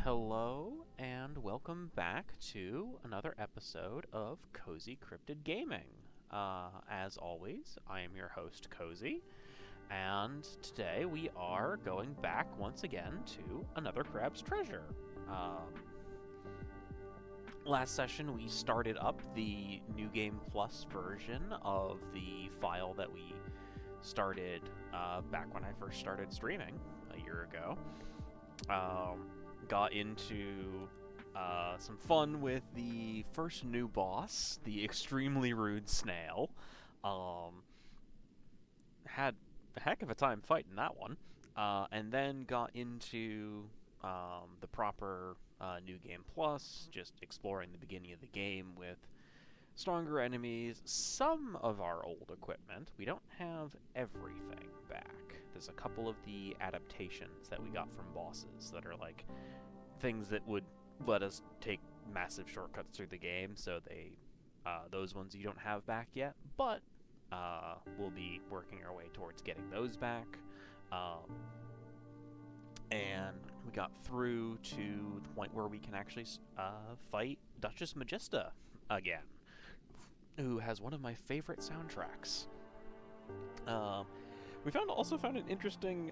Hello, and welcome back to another episode of CozyCryptidGaming. As always, I am your host, Cozy, and today we are going back once again to another Crab's Treasure. Last session, we started up the New Game Plus version of the file that we started back when I first started streaming a year ago. Got into some fun with the first new boss, the extremely rude snail. Had a heck of a time fighting that one. And then got into the proper New Game Plus, just exploring the beginning of the game with stronger enemies, some of our old equipment. We don't have everything back. There's a couple of the adaptations that we got from bosses that are like things that would let us take massive shortcuts through the game, so those ones you don't have back yet, but we'll be working our way towards getting those back. And we got through to the point where we can actually fight Duchess Magista again, who has one of my favorite soundtracks. We also found an interesting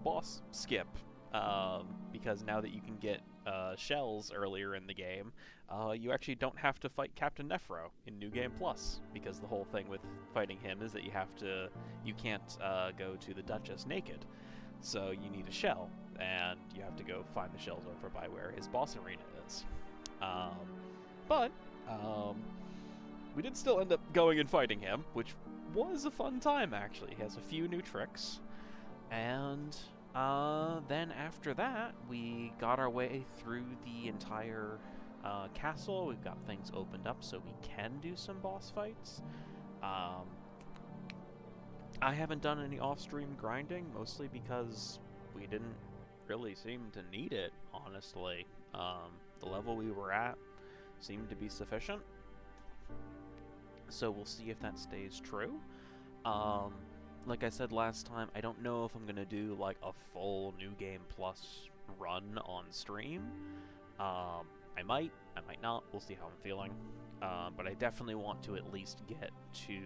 boss skip, because now that you can get shells earlier in the game, you actually don't have to fight Captain Nephro in New Game Plus, because the whole thing with fighting him is that you can't go to the Duchess naked, so you need a shell, and you have to go find the shells over by where his boss arena is. But we did still end up going and fighting him, which was a fun time, actually. He has a few new tricks. And then after that, we got our way through the entire castle. We've got things opened up so we can do some boss fights. I haven't done any off-stream grinding, mostly because we didn't really seem to need it, honestly. The level we were at seemed to be sufficient. So we'll see if that stays true. Like I said last time, I don't know if I'm going to do like a full New Game Plus run on stream. I might not. We'll see how I'm feeling. But I definitely want to at least get to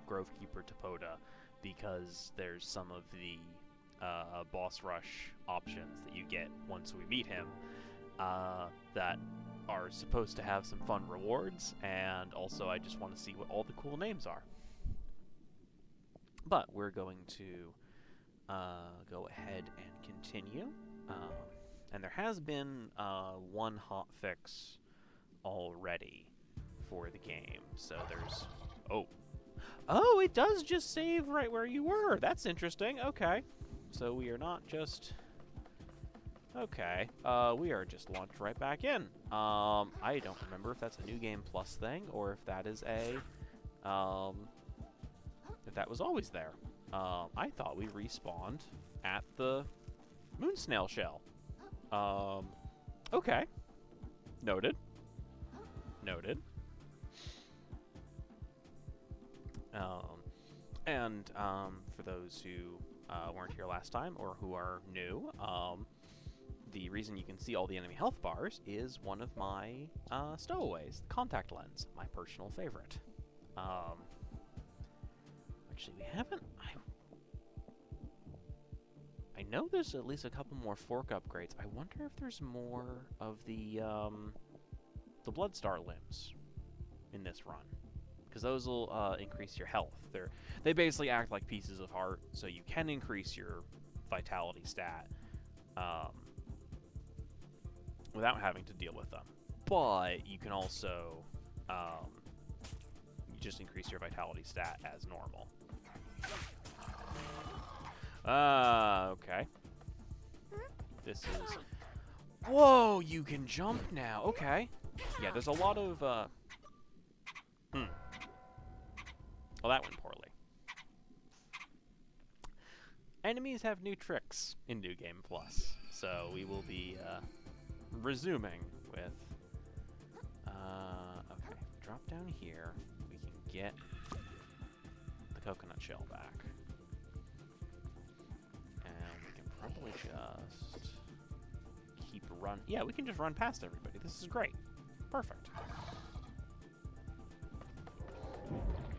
Grovekeeper Topoda, because there's some of the boss rush options that you get once we meet him that are supposed to have some fun rewards, and also I just want to see what all the cool names are. But we're going to go ahead and continue. And there has been one hotfix already for the game. So there's... Oh, it does just save right where you were. That's interesting. Okay. So we are not just... Okay. We are just launched right back in. I don't remember if that's a New Game Plus thing, or if that is a... if that was always there. I thought we respawned at the moon snail shell. Okay. Noted. Noted. And for those who weren't here last time, or who are new, the reason you can see all the enemy health bars is one of my stowaways, the contact lens, my personal favorite. Actually, we haven't... I know there's at least a couple more fork upgrades. I wonder if there's more of the Bloodstar limbs in this run, because those will increase your health. They basically act like pieces of heart, so you can increase your vitality stat without having to deal with them. But you can also you just increase your vitality stat as normal. Okay. This is... Whoa, you can jump now. Okay. Yeah, there's a lot of, Well, that went poorly. Enemies have new tricks in New Game Plus, so we will be, resuming with... Okay, drop down here. We can get the coconut shell back. And we can probably just... run. Yeah, we can just run past everybody. This is great. Perfect.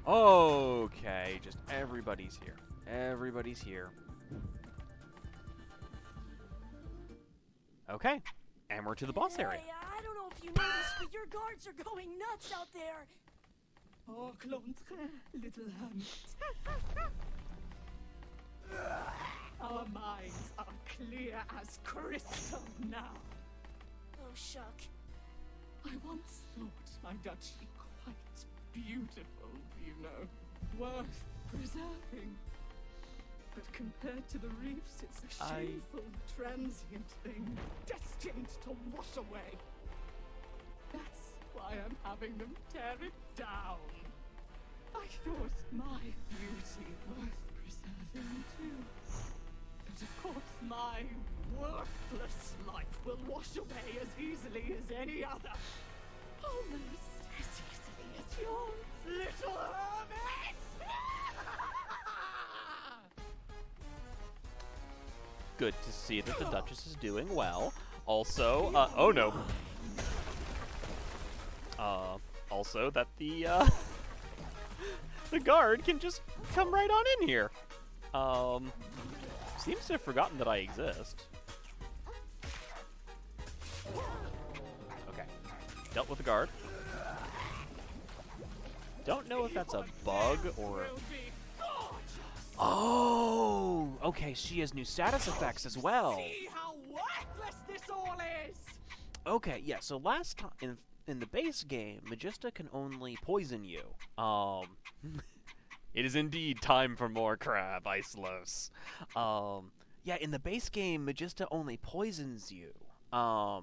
Okay, just everybody's here. Everybody's here. Okay, and we're to the boss area. Hey, I don't know if you noticed, but your guards are going nuts out there. Oh, Clontre, little hermit. Our minds are clear as crystal now. Oh, shuck. I once thought my duchy quite beautiful, you know, worth preserving. But compared to the reefs, it's a shameful, transient thing, destined to wash away. That's why I'm having them tear it down. I thought my beauty worth preserving too. But of course, my worthless life will wash away as easily as any other. Almost as easily as yours, little hermit! Good to see that the Duchess is doing well. Also, oh no. Also that the, the guard can just come right on in here. Seems to have forgotten that I exist. Okay. Dealt with the guard. Don't know if that's a bug or... Oh! Okay, she has new status effects as well. See how worthless this all is! Okay, yeah, so last time... In the base game, Magista can only poison you. It is indeed time for more crab, Icelos. Yeah, in the base game, Magista only poisons you. But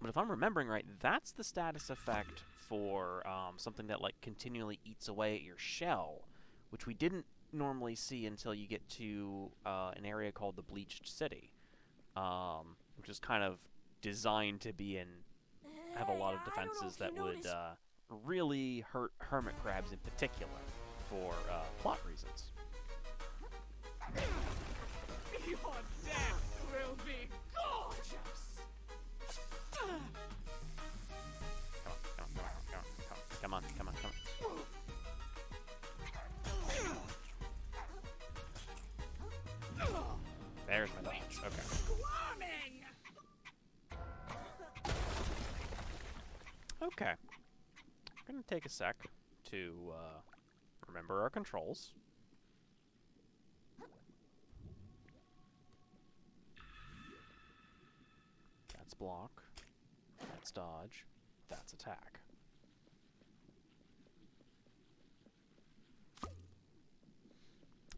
if I'm remembering right, that's the status effect for something that like continually eats away at your shell, which we didn't normally see until you get to an area called the Bleached City, which is kind of designed to be in have a lot of defenses that would really hurt hermit crabs in particular for plot reasons. Your death will be gorgeous! Come on. There's my dodge. Okay. Squirming! Okay. We're gonna take a sec to remember our controls. That's block. That's dodge. That's attack.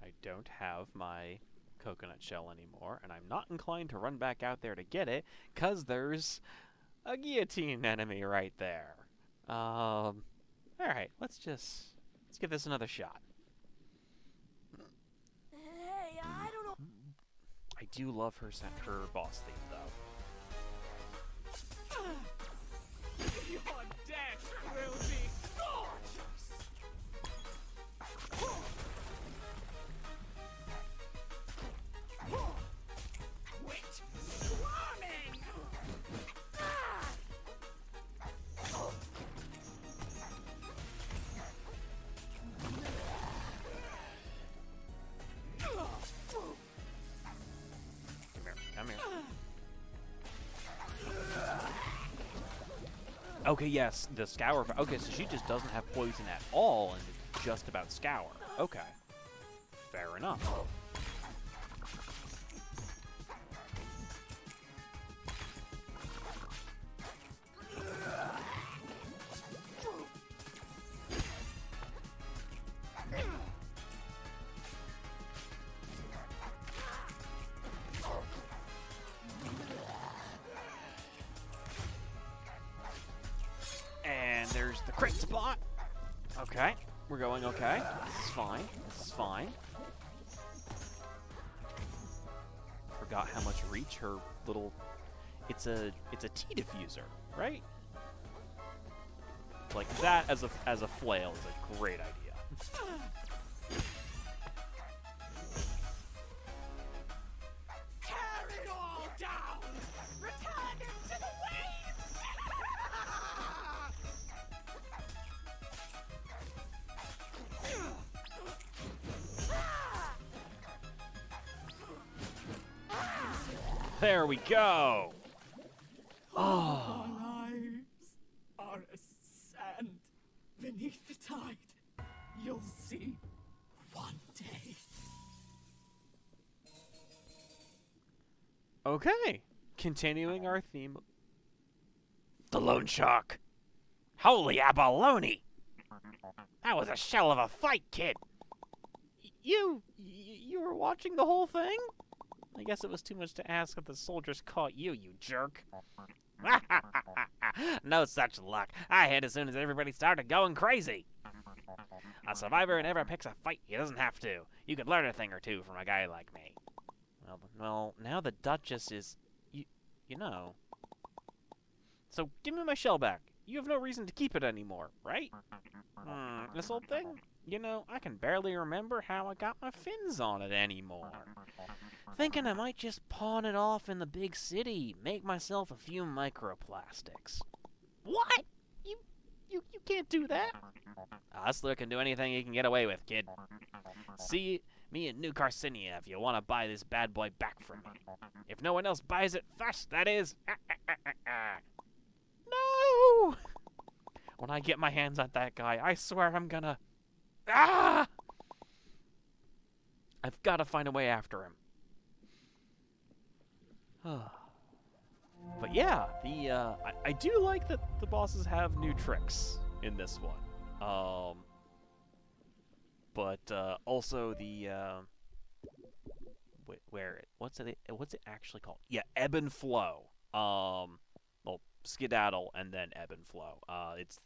I don't have my coconut shell anymore, and I'm not inclined to run back out there to get it, 'cause there's a guillotine enemy right there. Alright, let's give this another shot. Hey, I don't know. I do love her boss theme, though. Your death will be gorgeous! Quit squirming! Come here. Okay, yes, the scour. Okay, so she just doesn't have poison at all, and it's just about scour. Okay. Fair enough. And there's the crit spot. Okay, we're going okay. This is fine. This is fine. Forgot how much reach her little. It's a tea diffuser, right? Like that as a flail is a great idea. Tear it all down! There we go. Our lives are as sand beneath the tide. You'll see one day. Okay. Continuing our theme. The loan shark. Holy abalone. That was a shell of a fight, kid. You were watching the whole thing? I guess it was too much to ask if the soldiers caught you, you jerk. No such luck. I hit as soon as everybody started going crazy. A survivor never picks a fight he doesn't have to. You could learn a thing or two from a guy like me. Well, now the Duchess is... You know... So, give me my shell back. You have no reason to keep it anymore, right? This old thing? You know, I can barely remember how I got my fins on it anymore. Thinking I might just pawn it off in the big city, make myself a few microplastics. What? You can't do that. Hustler can do anything he can get away with, kid. See me in New Carcinia if you want to buy this bad boy back from me. If no one else buys it first, that is. No! When I get my hands on that guy, I swear I'm gonna... Ah! I've got to find a way after him. But yeah, I do like that the bosses have new tricks in this one. But also the what's it actually called? Yeah, ebb and flow. Well, skedaddle and then ebb and flow. It's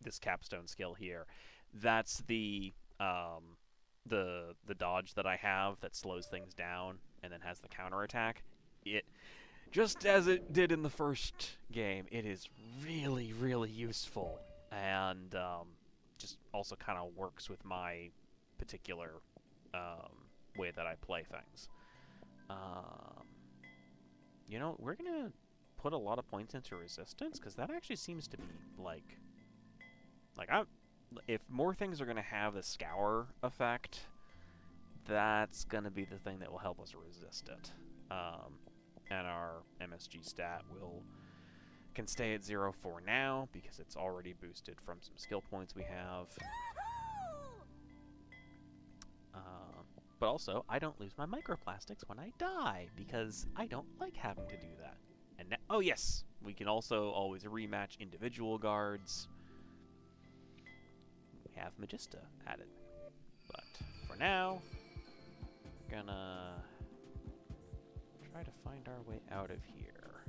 this capstone skill here. That's the dodge that I have that slows things down and then has the counterattack. It, just as it did in the first game, it is really, really useful, and just also kind of works with my particular way that I play things. You know, we're gonna put a lot of points into resistance, because that actually seems to be if more things are gonna have the scour effect, that's gonna be the thing that will help us resist it. And our MSG stat can stay at 0 for now, because it's already boosted from some skill points we have. But also, I don't lose my microplastics when I die, because I don't like having to do that. And oh yes, we can also always rematch individual guards. We have Magista added. But for now, we're gonna try to find our way out of here.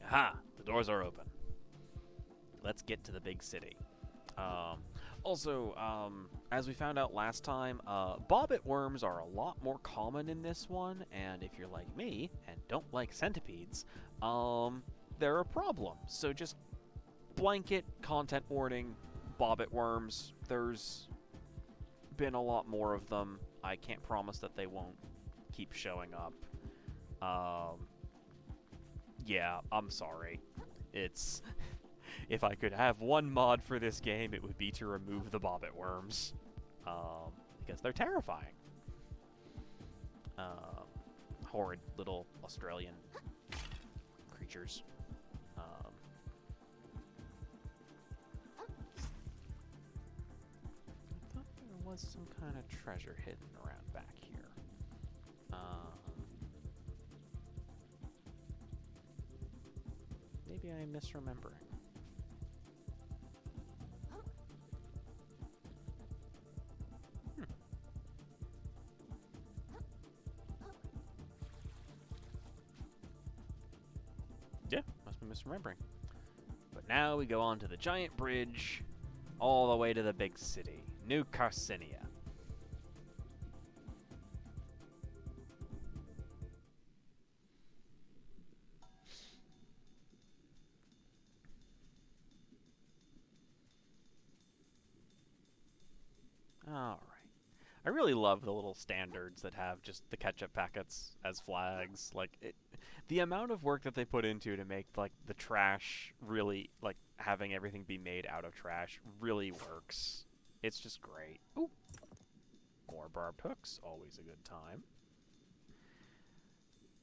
Aha! The doors are open. Let's get to the big city. Also, as we found out last time, bobbit worms are a lot more common in this one, and if you're like me and don't like centipedes, they're a problem. So just blanket content warning, bobbit worms. There's been a lot more of them. I can't promise that they won't keep showing up. Yeah, I'm sorry. It's... If I could have one mod for this game, it would be to remove the bobbit worms. Because they're terrifying. Horrid little Australian creatures. I thought there was some kind of treasure hidden around back here. Maybe I'm misremembering. Yeah, must be misremembering. But now we go on to the giant bridge, all the way to the big city, New Carcinia. Alright. I really love the little standards that have just the ketchup packets as flags. Like, the amount of work that they put into to make, like, the trash really, like, having everything be made out of trash really works. It's just great. Ooh. More barbed hooks, always a good time.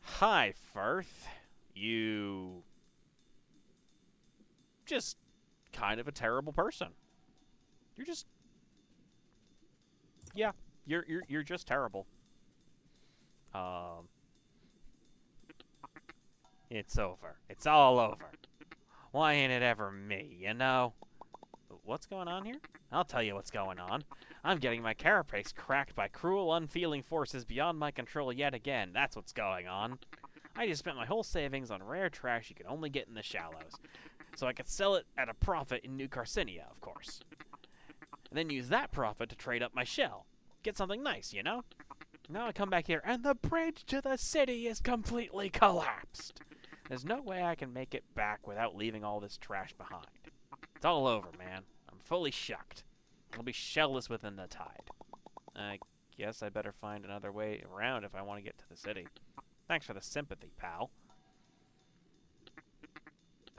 Hi, Firth. You... just kind of a terrible person. You're just... yeah, you're just terrible. It's over. It's all over. Why ain't it ever me, you know? What's going on here? I'll tell you what's going on. I'm getting my carapace cracked by cruel, unfeeling forces beyond my control yet again. That's what's going on. I just spent my whole savings on rare trash you could only get in the shallows, so I could sell it at a profit in New Carcinia, of course. And then use that profit to trade up my shell. Get something nice, you know? Now I come back here, and the bridge to the city is completely collapsed. There's no way I can make it back without leaving all this trash behind. It's all over, man. I'm fully shucked. I'll be shellless within the tide. I guess I better find another way around if I want to get to the city. Thanks for the sympathy, pal.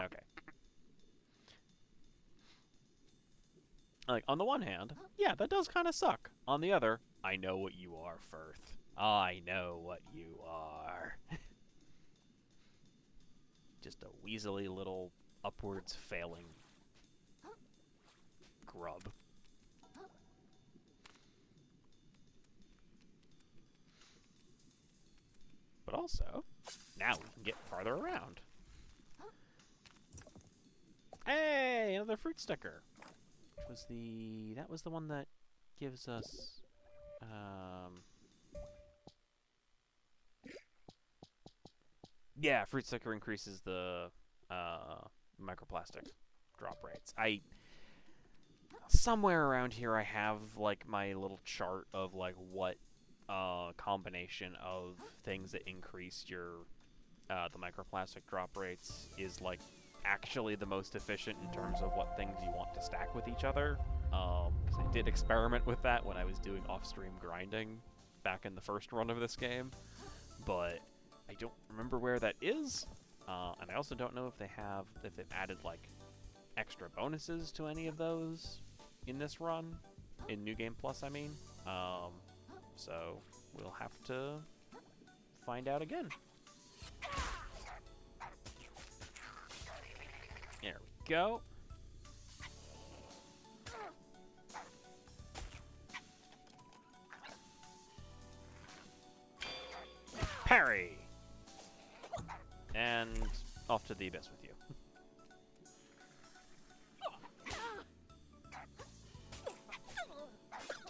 Okay. Like, on the one hand, yeah, that does kind of suck. On the other, I know what you are, Firth. I know what you are. Just a weaselly little upwards failing grub. But also, now we can get farther around. Hey, another fruit sticker. Which was that was the one that gives us, yeah, fruit sticker increases the, microplastic drop rates. Somewhere around here I have, like, my little chart of, like, what combination of things that increase your the microplastic drop rates is, like, actually the most efficient in terms of what things you want to stack with each other. Because I did experiment with that when I was doing off-stream grinding back in the first run of this game, but I don't remember where that is, and I also don't know if they've added, like, extra bonuses to any of those in this run, in New Game Plus, I mean. So we'll have to find out again. There we go. Parry! And off to the abyss with you.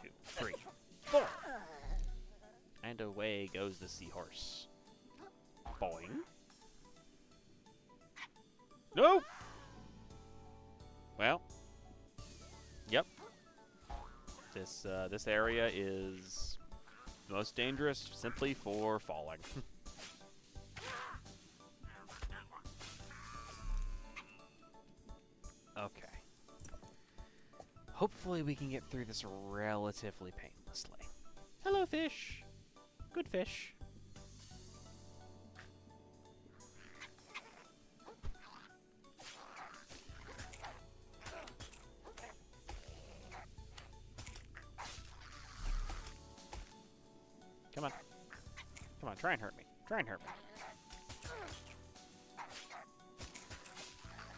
2, 3, 4. And away goes the seahorse. Boing. No! Well. Yep. This area is the most dangerous simply for falling. Okay. Hopefully we can get through this relatively painlessly. Hello, fish. Good fish. Come on. Come on, try and hurt me. Try and hurt me.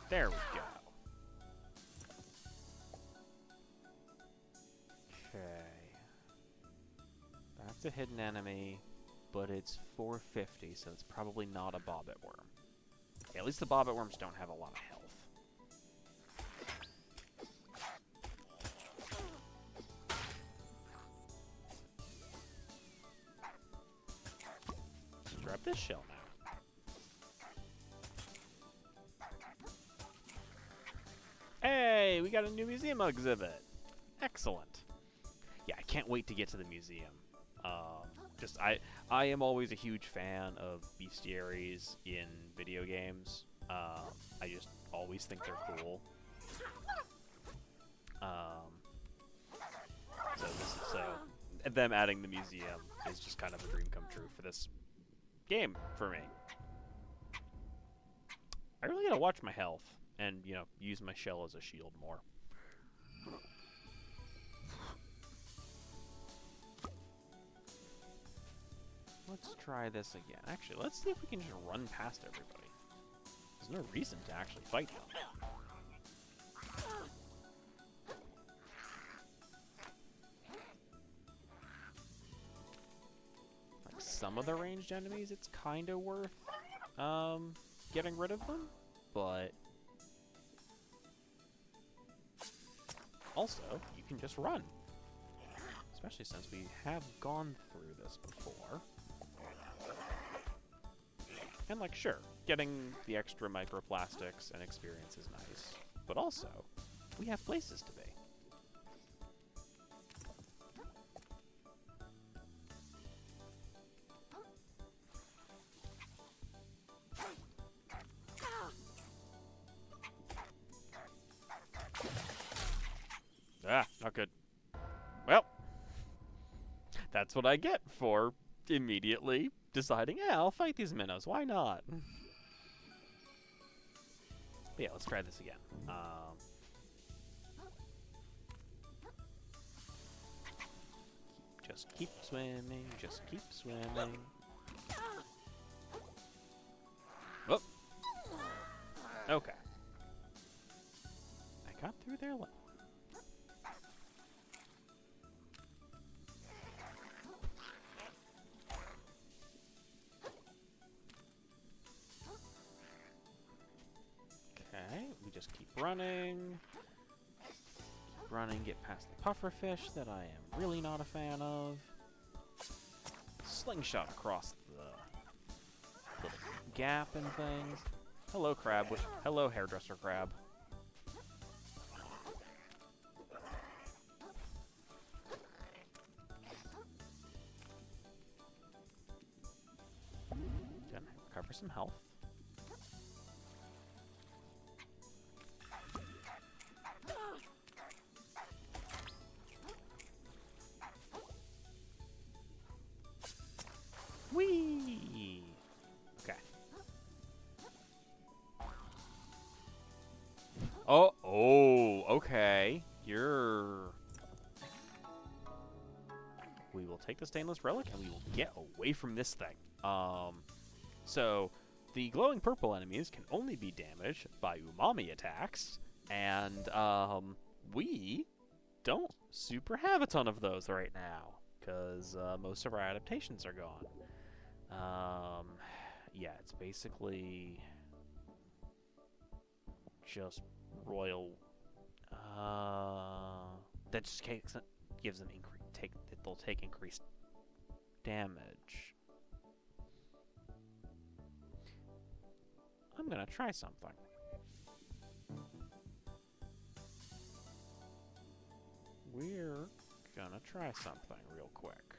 There we go. Okay. That's a hidden enemy, but it's 450, so it's probably not a bobbit worm. Okay, at least the bobbit worms don't have a lot of health. Let's grab this shell now. Hey, we got a new museum exhibit. Excellent. Yeah, I can't wait to get to the museum. I am always a huge fan of bestiaries in video games. I just always think they're cool. So them adding the museum is just kind of a dream come true for this game for me. I really gotta watch my health and, you know, use my shell as a shield more. let's try this again. Actually, let's see if we can just run past everybody. There's no reason to actually fight them. Like some of the ranged enemies, it's kind of worth getting rid of them, but also you can just run. Especially since we have gone through this before. And, like, sure, getting the extra microplastics and experience is nice. But also, we have places to be. Ah, not good. Well, that's what I get for immediately deciding, yeah, I'll fight these minnows. Why not? But yeah, let's try this again. Just keep swimming. Just keep swimming. Oh. Okay. I got through there. We just keep running. Keep running, get past the pufferfish that I am really not a fan of. Slingshot across the little gap and things. Hello, crab. Hello, hairdresser crab. Gonna recover some health. Whee! Okay. Oh, okay. We will take the stainless relic and we will get away from this thing. So the glowing purple enemies can only be damaged by umami attacks, and we don't super have a ton of those right now because most of our adaptations are gone. Yeah, it's basically just royal. That just gives them they'll take increased damage. I'm gonna try something. We're gonna try something real quick.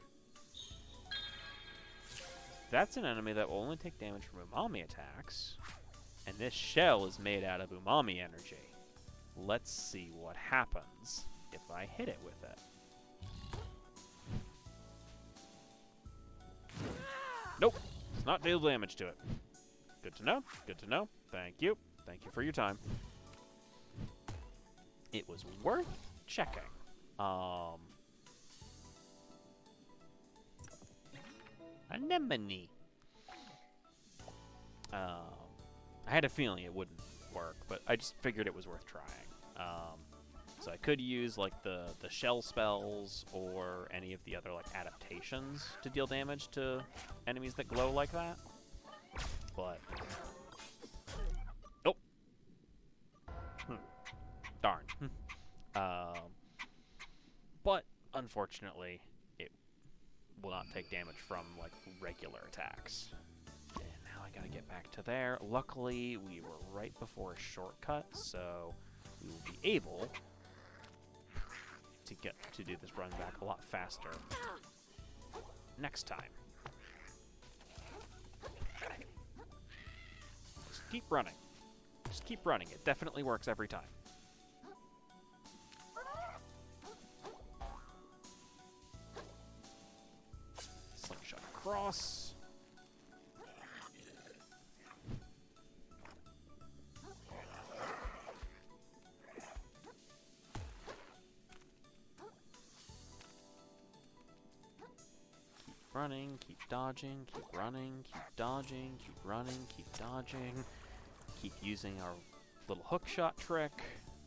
That's an enemy that will only take damage from umami attacks, and this shell is made out of umami energy. Let's see what happens if I hit it with it. Nope, it's not deal damage to it. Good to know, good to know. Thank you. Thank you for your time. It was worth checking. Anemone. I had a feeling it wouldn't work, but I just figured it was worth trying. So I could use like the shell spells or any of the other like adaptations to deal damage to enemies that glow like that. But oh, darn. But unfortunately, it will not take damage from like regular attacks. And now I gotta get back to there. Luckily, we were right before a shortcut, so we will be able to get to do this run back a lot faster next time. Just keep running. Just keep running. It definitely works every time. Slingshot across. running, keep dodging, keep running, keep dodging, keep running, keep dodging. Keep using our little hook shot trick.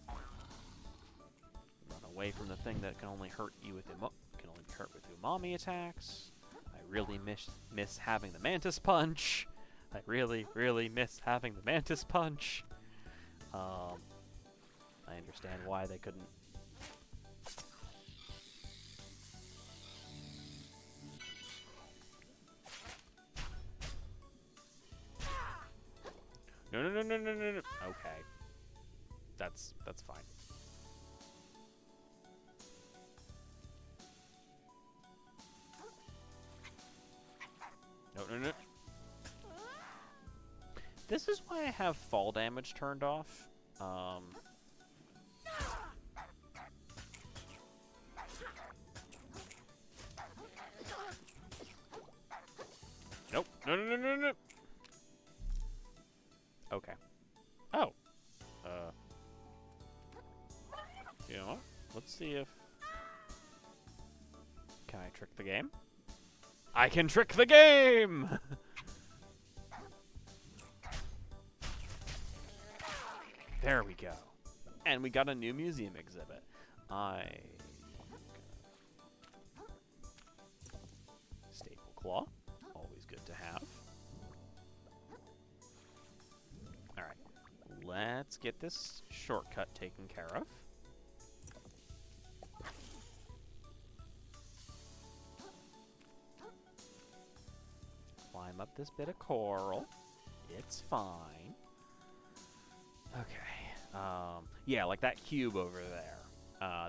Run away from the thing that can only hurt you with umami attacks. I really miss having the mantis punch. I really miss having the mantis punch. I understand why they couldn't. No. Okay. That's fine. No. This is why I have fall damage turned off. Nope. No. Okay. Oh. You know what? Let's see if... Can I trick the game? I can trick the game! There we go. And we got a new museum exhibit. Staple claw. Always good to have. Alright. Let's get this shortcut taken care of. Climb up this bit of coral. It's fine. Okay. Yeah, like that cube over there.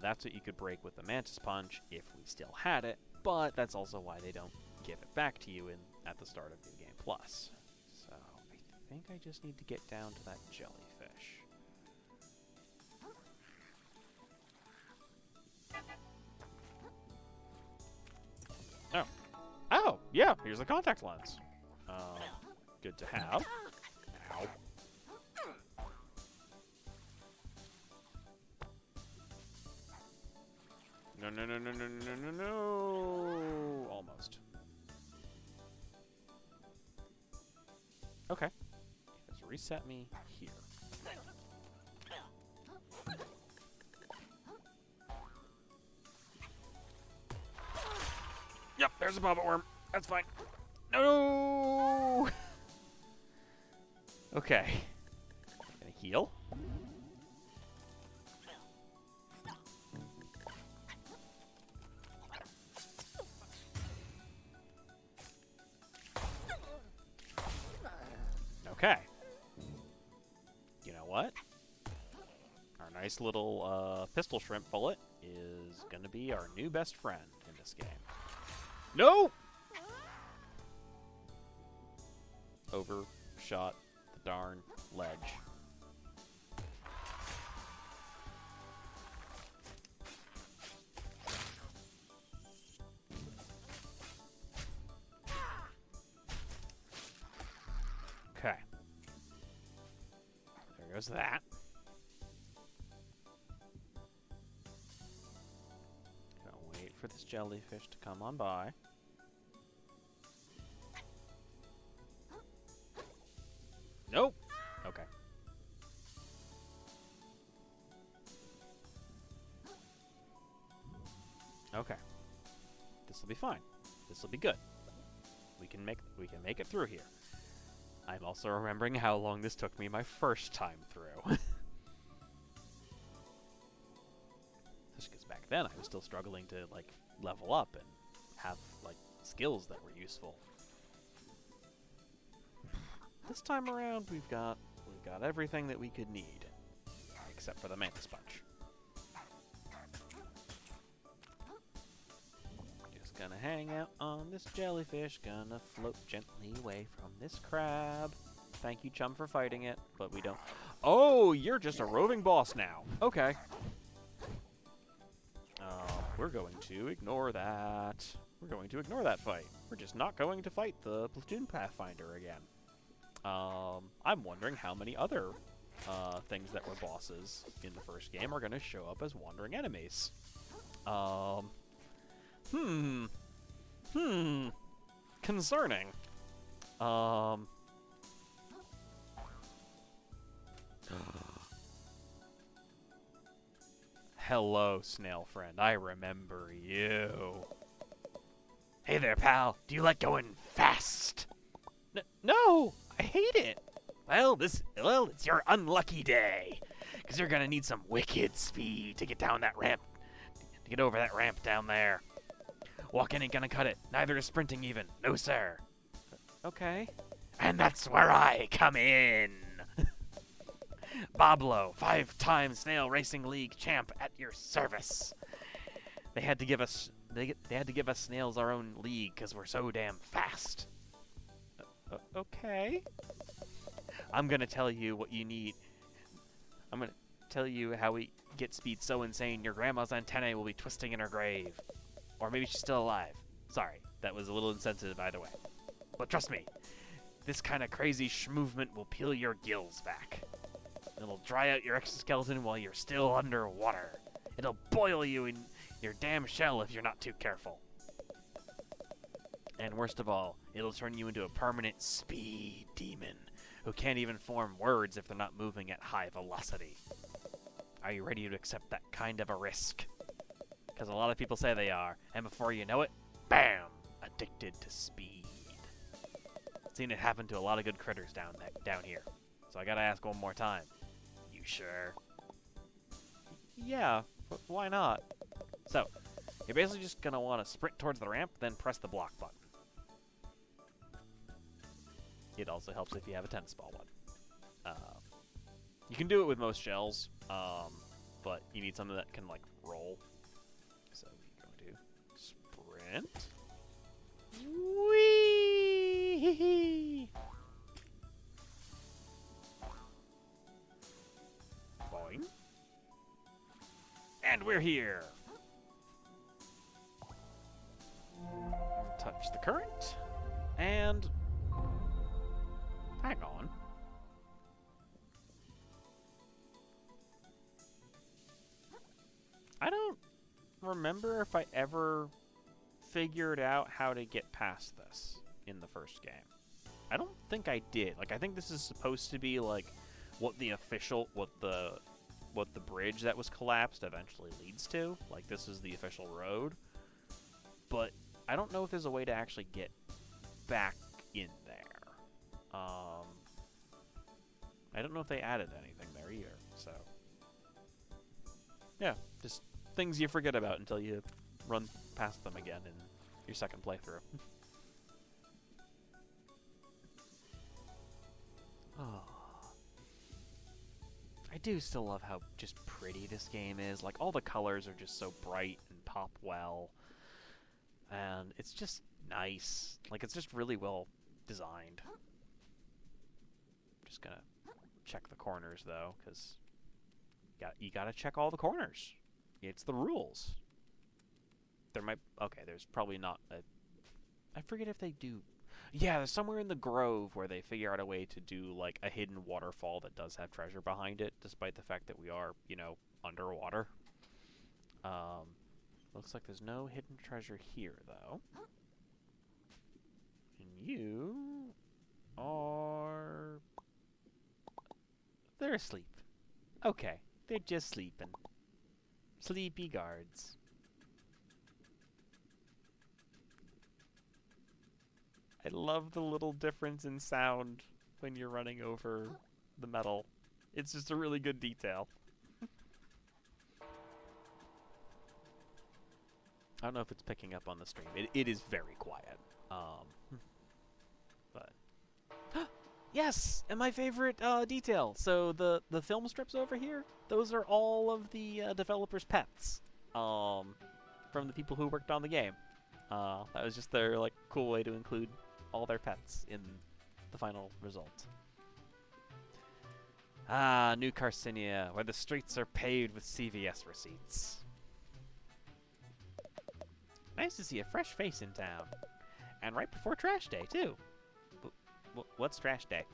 That's what you could break with the Mantis Punch if we still had it, but that's also why they don't give it back to you at the start of New Game Plus. So, I think I just need to get down to that jellyfish. Oh. Oh, yeah, here's the contact lens. Good to have. Ow. No. Almost. Okay. Just reset me here. Yep, there's a bobbit worm. That's fine. No! Okay. Gonna heal. Okay. You know what? Our nice little pistol shrimp bullet is gonna be our new best friend in this game. No! Overshot the darn ledge. Okay. There goes that. Gonna wait for this jellyfish to come on by. Nope. Okay. Okay. This will be fine. This will be good. We can make it through here. I'm also remembering how long this took me my first time through. Just because back then I was still struggling to like level up and have like skills that were useful. This time around, we've got everything that we could need, except for the Mantis Punch. Just gonna hang out on this jellyfish, gonna float gently away from this crab. Thank you, chum, for fighting it, but we don't... Oh, you're just a roving boss now. Okay. We're going to ignore that. We're going to ignore that fight. We're just not going to fight the Platoon Pathfinder again. I'm wondering how many other things that were bosses in the first game are going to show up as wandering enemies. concerning. Hello, snail friend. I remember you. Hey there, pal. Do you like going fast? No, I hate it. Well, it's your unlucky day, because you're gonna need some wicked speed to get down that ramp, to get over that ramp down there. Walking ain't gonna cut it. Neither is sprinting even. No, sir. Okay. And that's where I come in. Boblo, 5-time Snail Racing League champ at your service. They had to give us snails our own league because we're so damn fast. Okay. I'm gonna tell you what you need. I'm gonna tell you how we get speed so insane your grandma's antennae will be twisting in her grave. Or maybe she's still alive. Sorry, that was a little insensitive either way. But trust me, this kind of crazy movement will peel your gills back. It'll dry out your exoskeleton while you're still underwater. It'll boil you in your damn shell if you're not too careful. And worst of all, it'll turn you into a permanent speed demon who can't even form words if they're not moving at high velocity. Are you ready to accept that kind of a risk? Because a lot of people say they are, and before you know it, bam! Addicted to speed. Seen it happen to a lot of good critters down here. So I gotta ask one more time. You sure? Yeah, why not? So, you're basically just gonna want to sprint towards the ramp, then press the block button. It also helps if you have a tennis ball one. You can do it with most shells, but you need something that can, like, roll. So we're going to sprint. Whee! Boing. And we're here. Touch the current. And hang on. I don't remember if I ever figured out how to get past this in the first game. I don't think I did. Like, I think this is supposed to be like what the bridge that was collapsed eventually leads to. Like, this is the official road. But I don't know if there's a way to actually get back in there. I don't know if they added anything there either, so. Yeah, just things you forget about until you run past them again in your second playthrough. Oh. I do still love how just pretty this game is. Like, all the colors are just so bright and pop well. And it's just nice. Like, it's just really well designed. Just gonna check the corners, though, because you gotta check all the corners. It's the rules. There's probably not a... I forget if they do... Yeah, there's somewhere in the Grove where they figure out a way to do, like, a hidden waterfall that does have treasure behind it, despite the fact that we are, underwater. Looks like there's no hidden treasure here, though. And you are... They're asleep. Okay, they're just sleeping. Sleepy guards. I love the little difference in sound when you're running over the metal. It's just a really good detail. I don't know if it's picking up on the stream. It is very quiet. But yes, and my favorite detail. So the film strips over here, those are all of the developers' pets. From the people who worked on the game. That was just their cool way to include all their pets in the final result. Ah, New Carcinia, where the streets are paved with CVS receipts. Nice to see a fresh face in town. And right before Trash Day, too. What's Trash Day?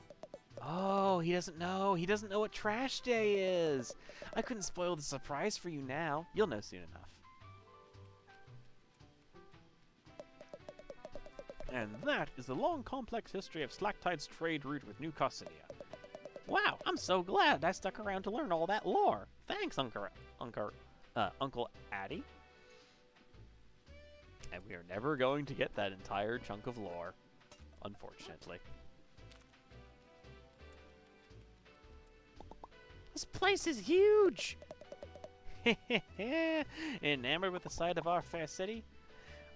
Oh, he doesn't know. He doesn't know what Trash Day is. I couldn't spoil the surprise for you now. You'll know soon enough. And that is the long, complex history of Slacktide's trade route with New Cosinia. Wow, I'm so glad I stuck around to learn all that lore. Thanks, Uncle Addy. And we are never going to get that entire chunk of lore, unfortunately. This place is huge! Enamored with the sight of our fair city?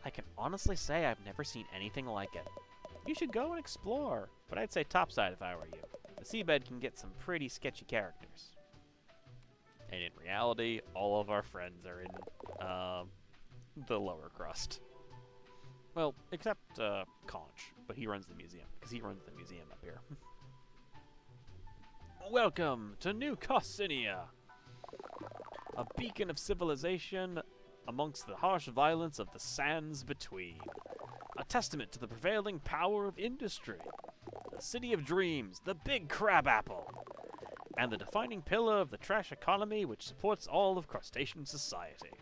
I can honestly say I've never seen anything like it. You should go and explore, but I'd say topside if I were you. The seabed can get some pretty sketchy characters. And in reality, all of our friends are in the lower crust. Well, except Conch, but he runs the museum, because he runs the museum up here. Welcome to New Cosinia, a beacon of civilization amongst the harsh violence of the sands between. A testament to the prevailing power of industry. The city of dreams, the big crabapple, and the defining pillar of the trash economy which supports all of crustacean society.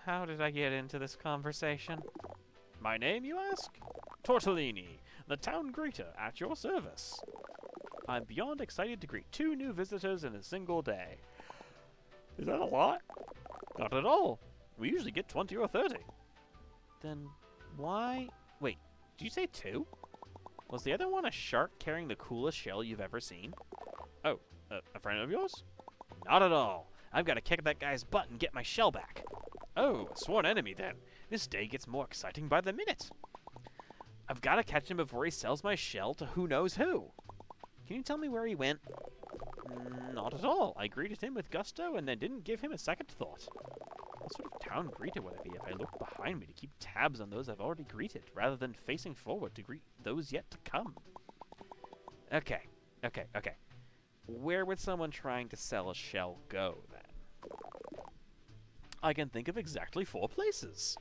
How did I get into this conversation? My name, you ask? Tortellini, the town greeter at your service. I'm beyond excited to greet 2 new visitors in a single day. Is that a lot? Not at all. We usually get 20 or 30. Then why? Wait, did you say 2? Was the other one a shark carrying the coolest shell you've ever seen? Oh, a friend of yours? Not at all. I've got to kick that guy's butt and get my shell back. Oh, a sworn enemy then. This day gets more exciting by the minute. I've got to catch him before he sells my shell to who knows who. Can you tell me where he went? Not at all. I greeted him with gusto and then didn't give him a second thought. What sort of town greeter would I be if I looked behind me to keep tabs on those I've already greeted, rather than facing forward to greet those yet to come? Okay. Where would someone trying to sell a shell go, then? I can think of exactly 4 places.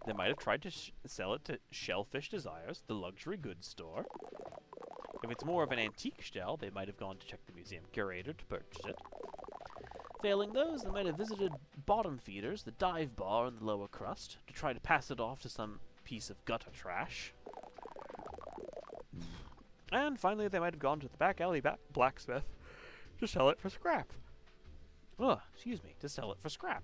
They might have tried to sell it to Shellfish Desires, the luxury goods store. If it's more of an antique shell, they might have gone to check the museum curator to purchase it. Failing those, they might have visited Bottom Feeders, the dive bar in the lower crust, to try to pass it off to some piece of gutter trash. And finally, they might have gone to the back alley blacksmith to sell it for scrap. Oh, excuse me, to sell it for scrap.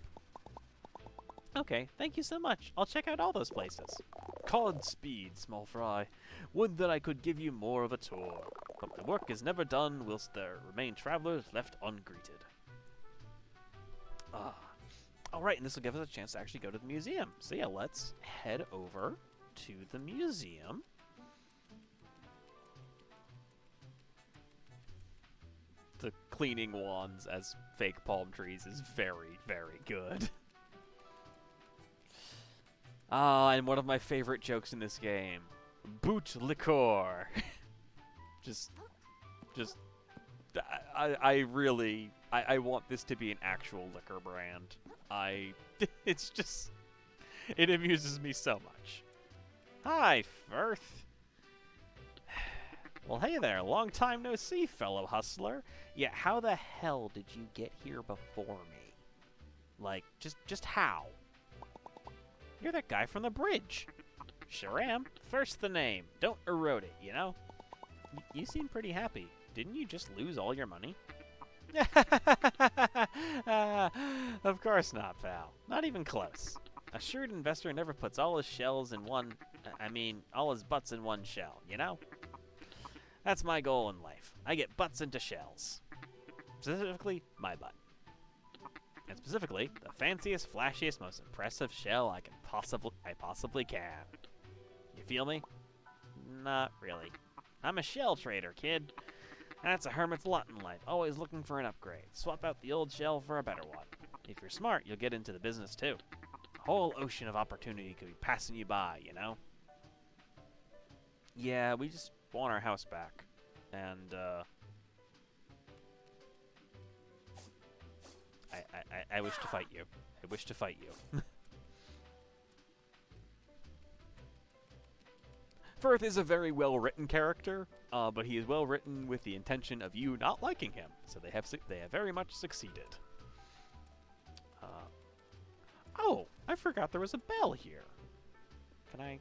Okay, thank you so much. I'll check out all those places. Godspeed, small fry. Would that I could give you more of a tour, but the work is never done whilst there remain travelers left ungreeted. Alright, and this will give us a chance to actually go to the museum. So yeah, let's head over to the museum. The cleaning wands as fake palm trees is very, very good. And one of my favorite jokes in this game. Boot liqueur. I really want this to be an actual liquor brand. It's just, it amuses me so much. Hi, Firth. Well, hey there, long time no see, fellow hustler. Yeah, how the hell did you get here before me? Like, just how? You're that guy from the bridge. Sure am. First the name. Don't erode it, you know? You seem pretty happy. Didn't you just lose all your money? Of course not, pal. Not even close. A shrewd investor never puts all his shells in one... all his butts in one shell, you know? That's my goal in life. I get butts into shells. Specifically, my butt. And specifically, the fanciest, flashiest, most impressive shell I possibly can. You feel me? Not really. I'm a shell trader, kid. That's a hermit's lot in life, always looking for an upgrade. Swap out the old shell for a better one. If you're smart, you'll get into the business too. A whole ocean of opportunity could be passing you by, you know? Yeah, we just want our house back. And, I wish to fight you. I wish to fight you. Firth is a very well-written character, but he is well-written with the intention of you not liking him. So they have very much succeeded. Oh, I forgot there was a bell here. Can I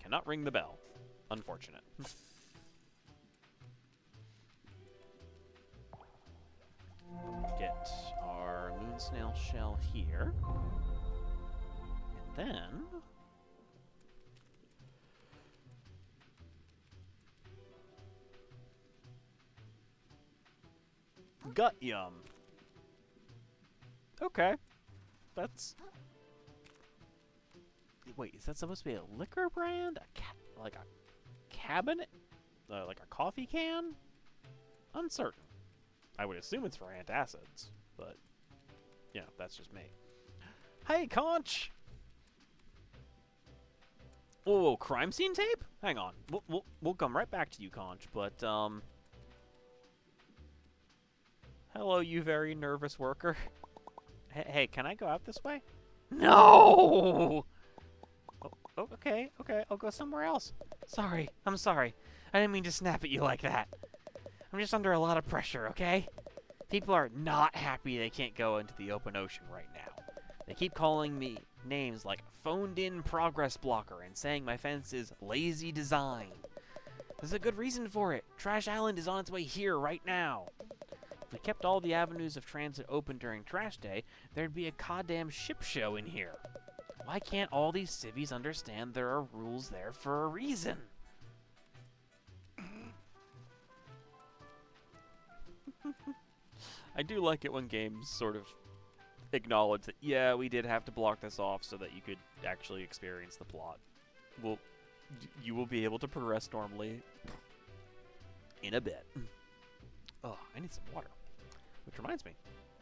cannot ring the bell. Unfortunate. Get our moon snail shell here. And then... Gut yum. Okay. That's... Wait, is that supposed to be a liquor brand? Like a cabinet? Like a coffee can? Uncertain. I would assume it's for antacids, but, you know, that's just me. Hey, Conch! Whoa, crime scene tape? Hang on. We'll come right back to you, Conch, but, hello, you very nervous worker. Hey, can I go out this way? No! Oh, okay, I'll go somewhere else. Sorry, I'm sorry. I didn't mean to snap at you like that. I'm just under a lot of pressure, okay? People are not happy they can't go into the open ocean right now. They keep calling me names like phoned-in progress blocker and saying my fence is lazy design. There's a good reason for it. Trash Island is on its way here right now. If we kept all the avenues of transit open during Trash Day, there'd be a goddamn ship show in here. Why can't all these civvies understand there are rules there for a reason? I do like it when games sort of acknowledge that, yeah, we did have to block this off so that you could actually experience the plot. Well, you will be able to progress normally in a bit. Oh, I need some water. Which reminds me,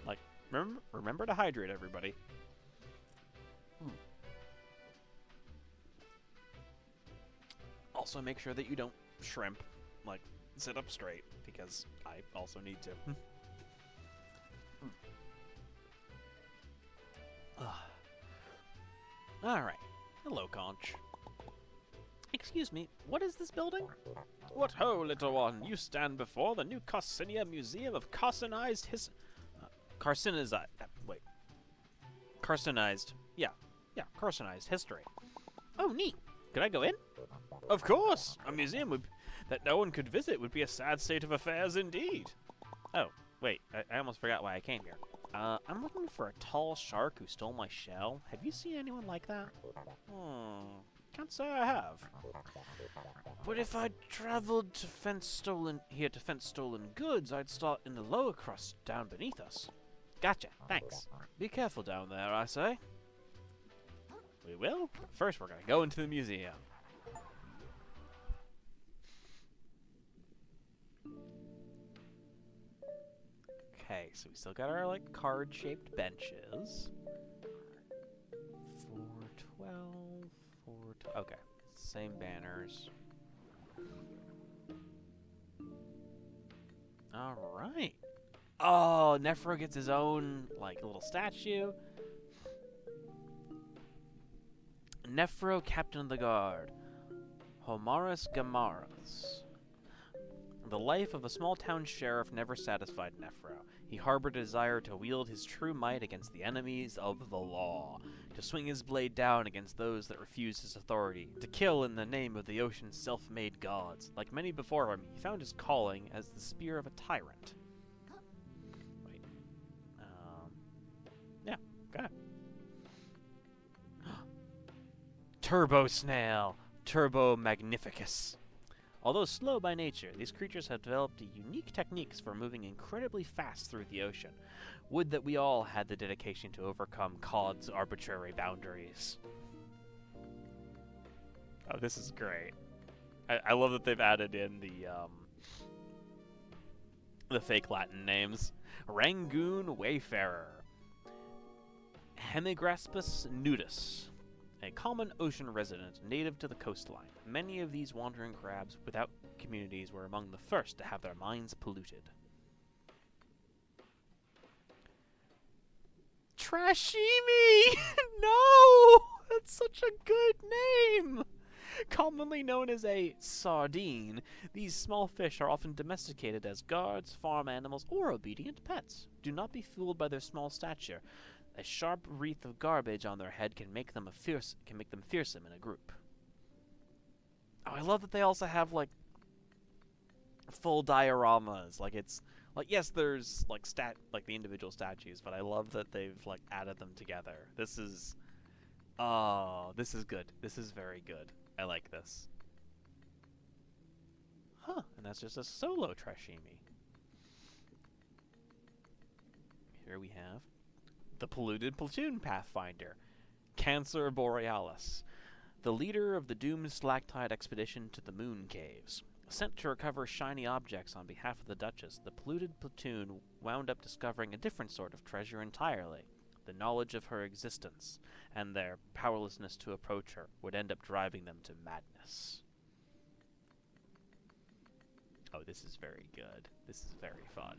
like, remember to hydrate, everybody. Also, make sure that you don't shrimp, like, sit up straight, because I also need to. Alright. Hello, Conch. Excuse me, what is this building? What ho, little one! You stand before the new Carcinia Museum of Carcinized Carcinized. Yeah, carcinized history. Oh, neat. Could I go in? Of course! A museum that no one could visit would be a sad state of affairs indeed. Oh, wait, I almost forgot why I came here. I'm looking for a tall shark who stole my shell. Have you seen anyone like that? Can't say I have. But if I traveled to fence stolen goods, I'd start in the lower crust down beneath us. Gotcha, thanks. Be careful down there, I say. We will. First, we're gonna go into the museum. Okay, so we still got our, like, card-shaped benches. 412, okay, same banners. Alright. Oh, Nephro gets his own, like, little statue. Nephro, Captain of the Guard. Homarus Gamaras. The life of a small-town sheriff never satisfied Nephro. He harbored a desire to wield his true might against the enemies of the law, to swing his blade down against those that refused his authority, to kill in the name of the ocean's self-made gods. Like many before him, he found his calling as the spear of a tyrant. Wait. Yeah, go ahead. Turbo Snail! Turbo Magnificus! Although slow by nature, these creatures have developed unique techniques for moving incredibly fast through the ocean. Would that we all had the dedication to overcome COD's arbitrary boundaries. Oh, this is great. I love that they've added in the fake Latin names. Rangoon Wayfarer. Hemigraspus nudus. A common ocean resident native to the coastline. Many of these wandering crabs without communities were among the first to have their minds polluted. Trashimi! No! That's such a good name! Commonly known as a sardine, these small fish are often domesticated as guards, farm animals, or obedient pets. Do not be fooled by their small stature. A sharp wreath of garbage on their head can make them fearsome in a group. Oh, I love that they also have, like, full dioramas. Like, it's... Like, yes, there's, like, the individual statues, but I love that they've, like, added them together. This is... Oh, this is good. This is very good. I like this. Huh, and that's just a solo Trashimi. Here we have the Polluted Platoon Pathfinder, Cancer Borealis, the leader of the doomed Slaktide expedition to the Moon Caves. Sent to recover shiny objects on behalf of the Duchess, the Polluted Platoon wound up discovering a different sort of treasure entirely. The knowledge of her existence, and their powerlessness to approach her, would end up driving them to madness. Oh, this is very good. This is very fun.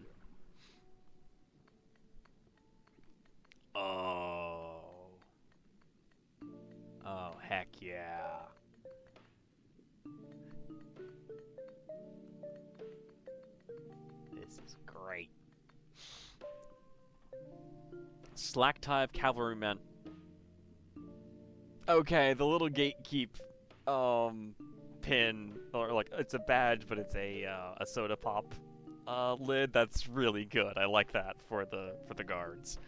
Oh. Oh, heck yeah. This is great. Slaktide Cavalrymen. Okay, the little gatekeep pin, or like it's a badge, but it's a soda pop lid. That's really good. I like that for the guards.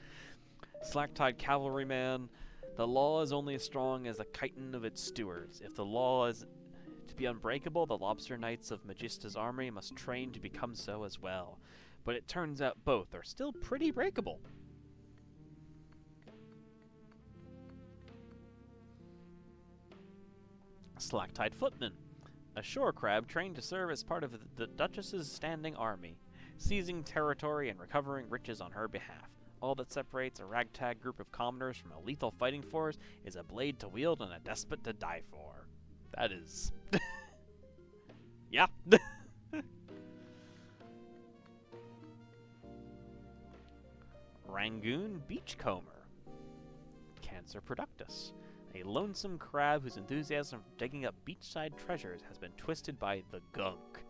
Slaktide Cavalryman. The law is only as strong as the chitin of its stewards. If the law is to be unbreakable, the Lobster Knights of Magista's army must train to become so as well. But it turns out both are still pretty breakable. Slaktide Footman, a shore crab trained to serve as part of the Duchess's standing army, seizing territory and recovering riches on her behalf. All that separates a ragtag group of commoners from a lethal fighting force is a blade to wield and a despot to die for. That is... yeah. Rangoon Beachcomber, Cancer Productus, a lonesome crab whose enthusiasm for digging up beachside treasures has been twisted by the gunk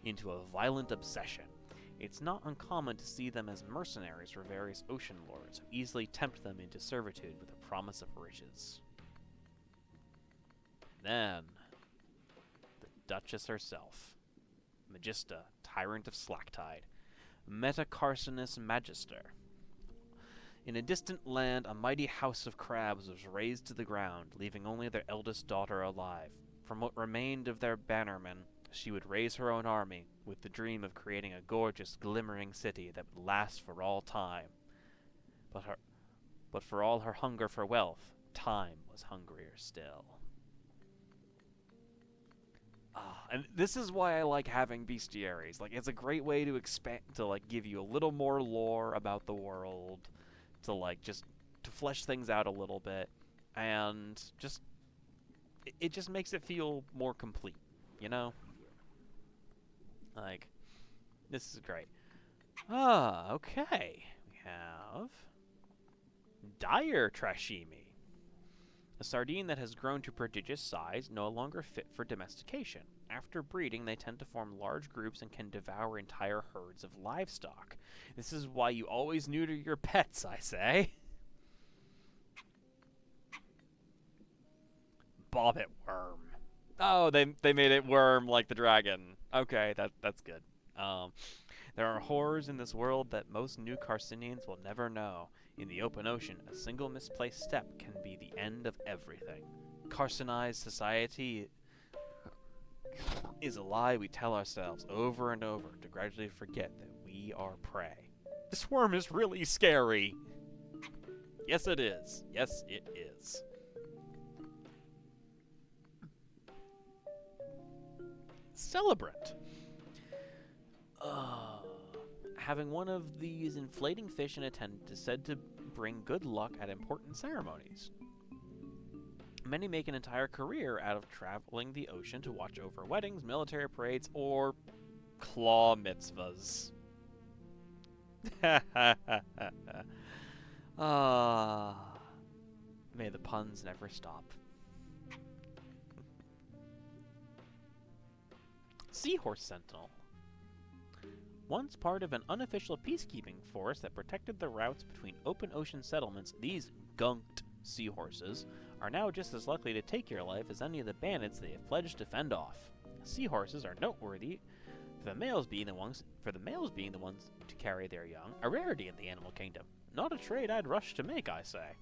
into a violent obsession. It's not uncommon to see them as mercenaries for various ocean lords who easily tempt them into servitude with a promise of riches. Then, the Duchess herself, Magista, Tyrant of Slaktide, Metacarcinus Magister. In a distant land, a mighty house of crabs was razed to the ground, leaving only their eldest daughter alive. From what remained of their bannermen, she would raise her own army, with the dream of creating a gorgeous, glimmering city that would last for all time. But for all her hunger for wealth, time was hungrier still. And this is why I like having bestiaries. Like, it's a great way to expand, to like give you a little more lore about the world, to like just to flesh things out a little bit, and just it just makes it feel more complete, you know? Like, this is great. Okay. We have Dire Trashimi. A sardine that has grown to prodigious size, no longer fit for domestication. After breeding, they tend to form large groups and can devour entire herds of livestock. This is why you always neuter your pets, I say. Bobbit Worm. Oh, they made it worm like the dragon. Okay, that's good. There are horrors in this world that most new Carcinians will never know. In the open ocean, a single misplaced step can be the end of everything. Carcinized society is a lie we tell ourselves over and over to gradually forget that we are prey. This worm is really scary. Yes, it is. Yes, it is. Celebrant. Having one of these inflating fish in a tent is said to bring good luck at important ceremonies. Many make an entire career out of traveling the ocean to watch over weddings, military parades, or claw mitzvahs. May the puns never stop. Seahorse Sentinel. Once part of an unofficial peacekeeping force that protected the routes between open ocean settlements, these gunked seahorses, are now just as likely to take your life as any of the bandits they have pledged to fend off. Seahorses are noteworthy for the males being the ones to carry their young, a rarity in the animal kingdom. Not a trade I'd rush to make, I say.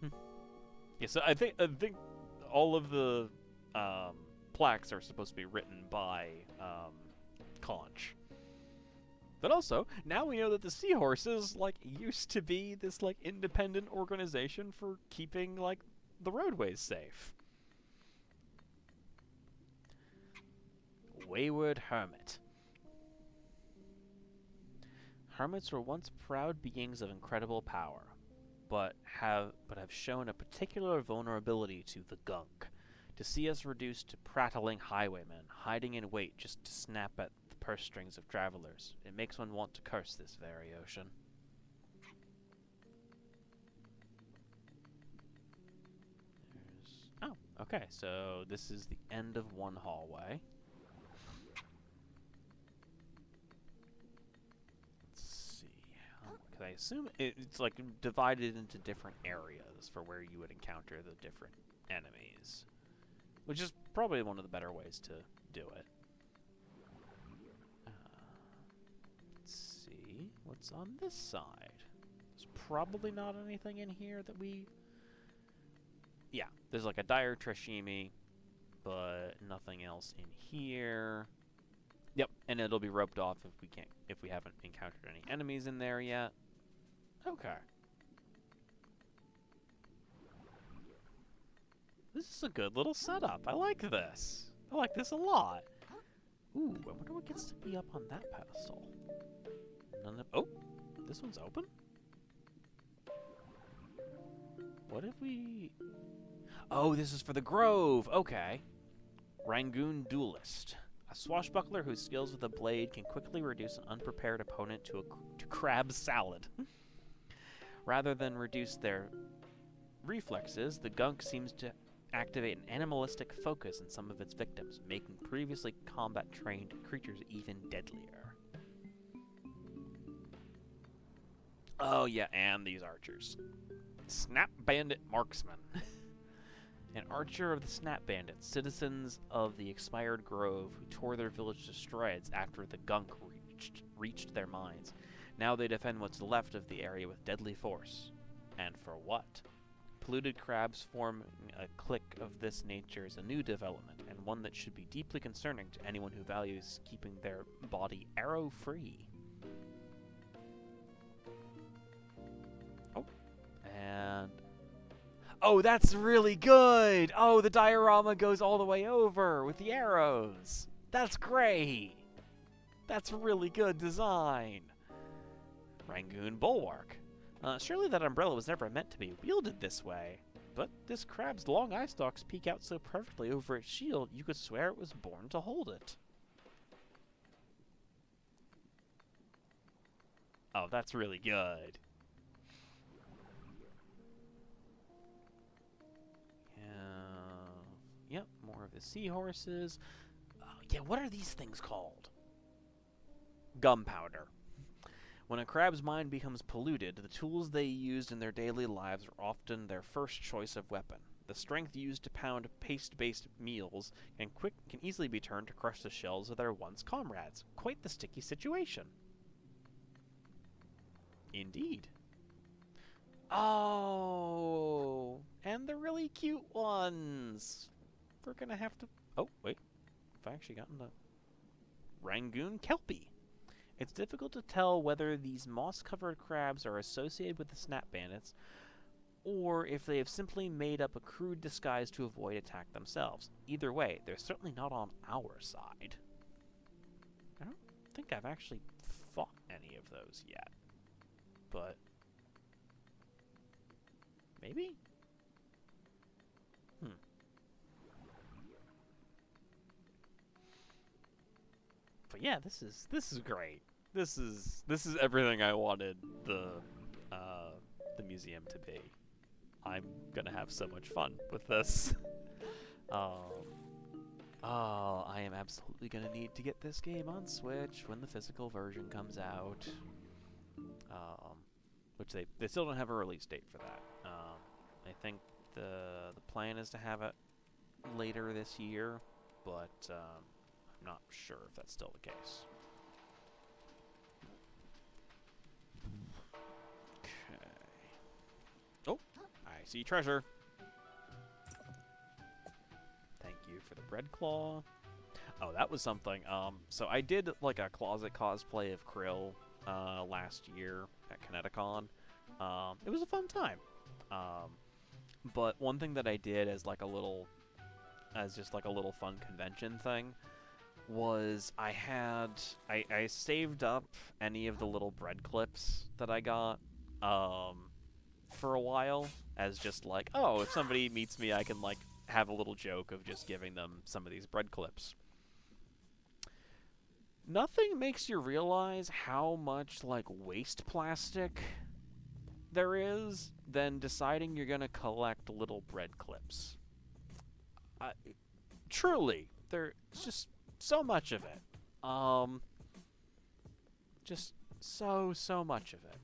Yeah, so I think all of the plaques are supposed to be written by Conch. But also, now we know that the Seahorses, like, used to be this, like, independent organization for keeping, like, the roadways safe. Wayward Hermit. Hermits were once proud beings of incredible power, but have shown a particular vulnerability to the gunk. To see us reduced to prattling highwaymen, hiding in wait just to snap at the purse strings of travelers, it makes one want to curse this very ocean. Oh, okay, so this is the end of one hallway. Let's see. Because I assume it's like divided into different areas for where you would encounter the different enemies. Which is probably one of the better ways to do it. Let's see what's on this side. There's probably not anything in here that we... Yeah, there's like a dire trashimi, but nothing else in here. Yep, and it'll be roped off if we haven't encountered any enemies in there yet. Okay. This is a good little setup. I like this. I like this a lot. Ooh, I wonder what gets to be up on that pedestal. Oh, this one's open? What if we... Oh, this is for the Grove. Okay. Rangoon Duelist. A swashbuckler whose skills with a blade can quickly reduce an unprepared opponent to crab salad. Rather than reduce their reflexes, the gunk seems to activate an animalistic focus in some of its victims, making previously combat-trained creatures even deadlier. Oh yeah, and these archers. Snap Bandit Marksman. An archer of the Snap Bandits, citizens of the expired grove who tore their village to shreds after the gunk reached their mines. Now they defend what's left of the area with deadly force. And for what? Polluted crabs forming a clique of this nature is a new development, and one that should be deeply concerning to anyone who values keeping their body arrow-free. Oh, and... Oh, that's really good! Oh, the diorama goes all the way over with the arrows! That's great! That's really good design! Rangoon Bulwark. Surely that umbrella was never meant to be wielded this way. But this crab's long eye stalks peek out so perfectly over its shield, you could swear it was born to hold it. Oh, that's really good. Yep, more of the seahorses. Yeah, what are these things called? Gunpowder. When a crab's mind becomes polluted, the tools they used in their daily lives are often their first choice of weapon. The strength used to pound paste-based meals can easily be turned to crush the shells of their once comrades. Quite the sticky situation. Indeed. Oh, and the really cute ones. We're gonna have to... Oh, wait. Have I actually gotten the... Rangoon Kelpie. It's difficult to tell whether these moss-covered crabs are associated with the Snap Bandits, or if they have simply made up a crude disguise to avoid attack themselves. Either way, they're certainly not on our side. I don't think I've actually fought any of those yet. But... maybe? But yeah, this is great. This is everything I wanted the museum to be. I'm gonna have so much fun with this. Oh, I am absolutely gonna need to get this game on Switch when the physical version comes out. Which they still don't have a release date for that. I think The plan is to have it later this year, but I'm not sure if that's still the case. Okay. Oh, I see treasure. Thank you for the bread claw. Oh, that was something. So I did like a closet cosplay of Krill last year at Kineticon. It was a fun time. But one thing that I did as just like a little fun convention thing was I saved up any of the little bread clips that I got for a while as just like, oh, if somebody meets me, I can like have a little joke of just giving them some of these bread clips. Nothing makes you realize how much like waste plastic there is than deciding you're gonna collect little bread clips. Truly, there's just so much of it. Just so much of it.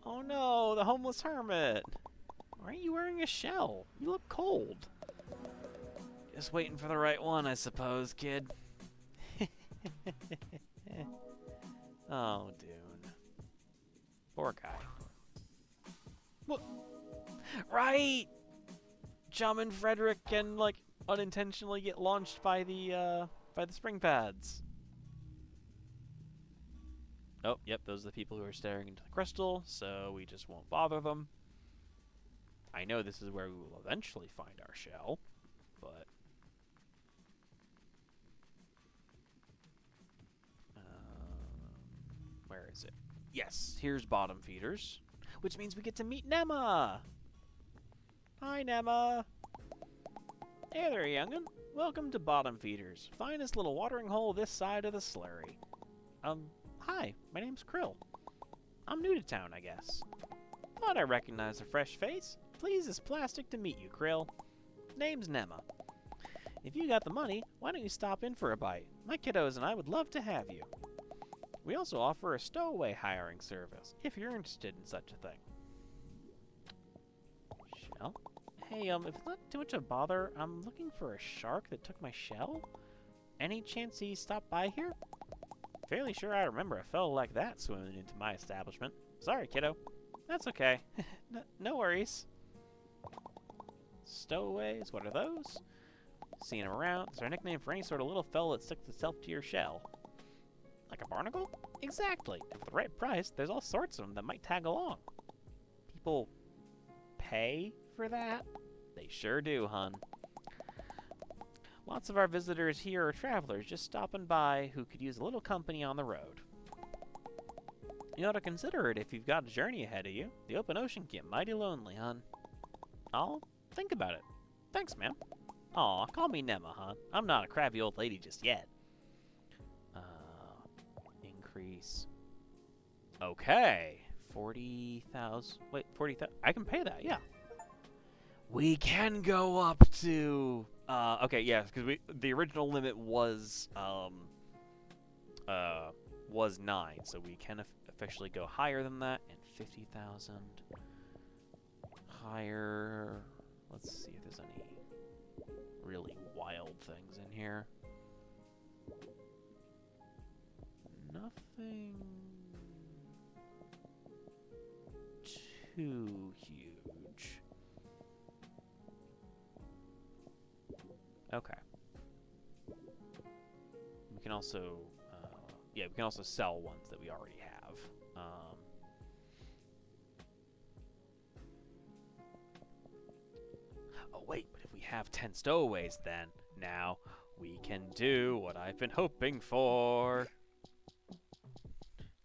Oh no, the homeless hermit! Why aren't you wearing a shell? You look cold. Just waiting for the right one, I suppose, kid. Oh, Dune. Poor guy. What? Right! Chum and Frederick can, like, unintentionally get launched by the spring pads. Oh, yep, those are the people who are staring into the crystal, so we just won't bother them. I know this is where we will eventually find our shell, but... where is it? Yes, here's Bottom Feeders, which means we get to meet Nema! Hi, Nema! Hey there, young'un. Welcome to Bottom Feeders, finest little watering hole this side of the slurry. Hi, my name's Krill. I'm new to town, I guess. Thought I recognized a fresh face. Pleased as plastic to meet you, Krill. Name's Nema. If you got the money, why don't you stop in for a bite? My kiddos and I would love to have you. We also offer a stowaway hiring service, if you're interested in such a thing. Shell? Hey, if it's not too much of a bother, I'm looking for a shark that took my shell. Any chance he stopped by here? Fairly sure I remember a fellow like that swimming into my establishment. Sorry, kiddo. That's okay. No worries. Stowaways, what are those? Seeing them around, is our nickname for any sort of little fellow that sticks itself to your shell. Like a barnacle? Exactly. And for the right price, there's all sorts of them that might tag along. People pay for that? They sure do, hun. Lots of our visitors here are travelers just stopping by who could use a little company on the road. You ought to consider it if you've got a journey ahead of you. The open ocean can get mighty lonely, hun. I'll think about it. Thanks, ma'am. Aw, call me Nema, hun. I'm not a crabby old lady just yet. Increase. Okay. 40,000. Wait, 40,000. I can pay that, yeah. We can go up to... okay, yes, because the original limit was 9, so we can officially go higher than that, and 50,000 higher. Let's see if there's any really wild things in here. Nothing too huge. Okay. We can also, yeah, we can also sell ones that we already have. Oh wait, but if we have 10 stowaways then, now we can do what I've been hoping for.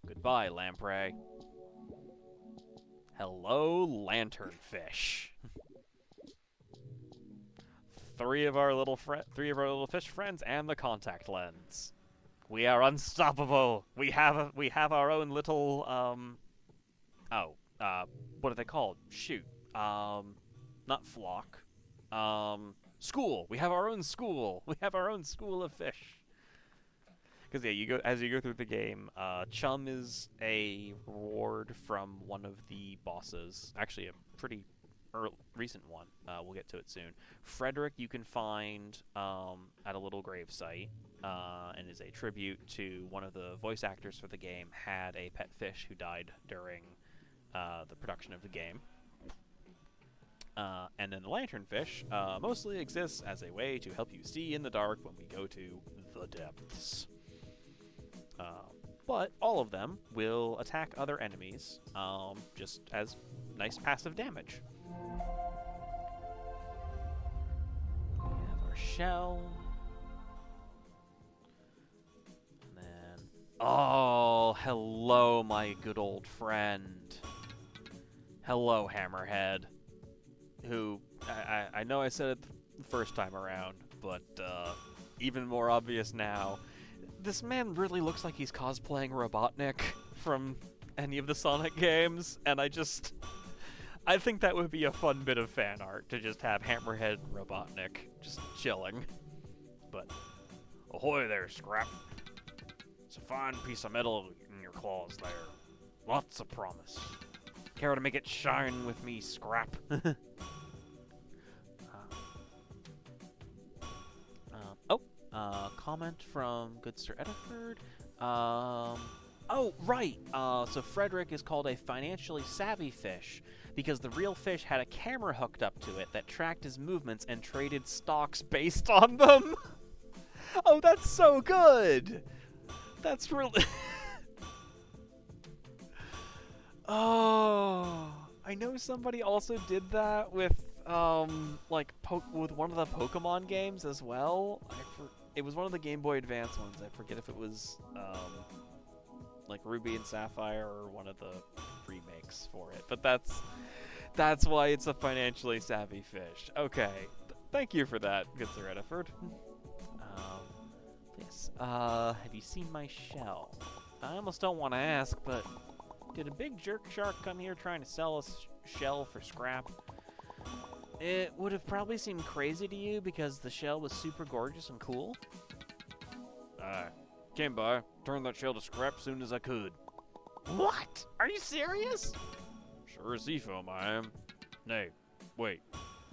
Goodbye, lamprey. Hello, lanternfish. Three of our little fish friends and the contact lens. We are unstoppable. We have our own little what are they called? Shoot. Not flock. School. We have our own school. We have our own school of fish. Because yeah, as you go through the game, Chum is a reward from one of the bosses. Actually, a pretty recent one. We'll get to it soon. Frederick you can find at a little grave site, and is a tribute to one of the voice actors for the game had a pet fish who died during the production of the game. And then the lanternfish mostly exists as a way to help you see in the dark when we go to the depths. But all of them will attack other enemies, just as nice passive damage. We have our shell. And then... Oh, hello, my good old friend. Hello, Hammerhead. Who, I know I said it the first time around, but even more obvious now. This man really looks like he's cosplaying Robotnik from any of the Sonic games, and I think that would be a fun bit of fan art, to just have Hammerhead and Robotnik just chilling. But, ahoy there, Scrap. It's a fine piece of metal in your claws there. Lots of promise. Care to make it shine with me, Scrap? Comment from good Sir Ediford. Oh, right. So Frederick is called a financially savvy fish because the real fish had a camera hooked up to it that tracked his movements and traded stocks based on them. Oh, that's so good. That's really... Oh, I know somebody also did that with, with one of the Pokemon games as well. It was one of the Game Boy Advance ones. I forget if it was, like Ruby and Sapphire or one of the remakes for it. But that's why it's a financially savvy fish. Okay, thank you for that, good Sir Ediford. Yes. Have you seen my shell? I almost don't want to ask, but did a big jerk shark come here trying to sell us shell for scrap? It would have probably seemed crazy to you because the shell was super gorgeous and cool. Came by, turned that shell to scrap soon as I could. What? Are you serious? Sure as sea foam I am. Nay, wait,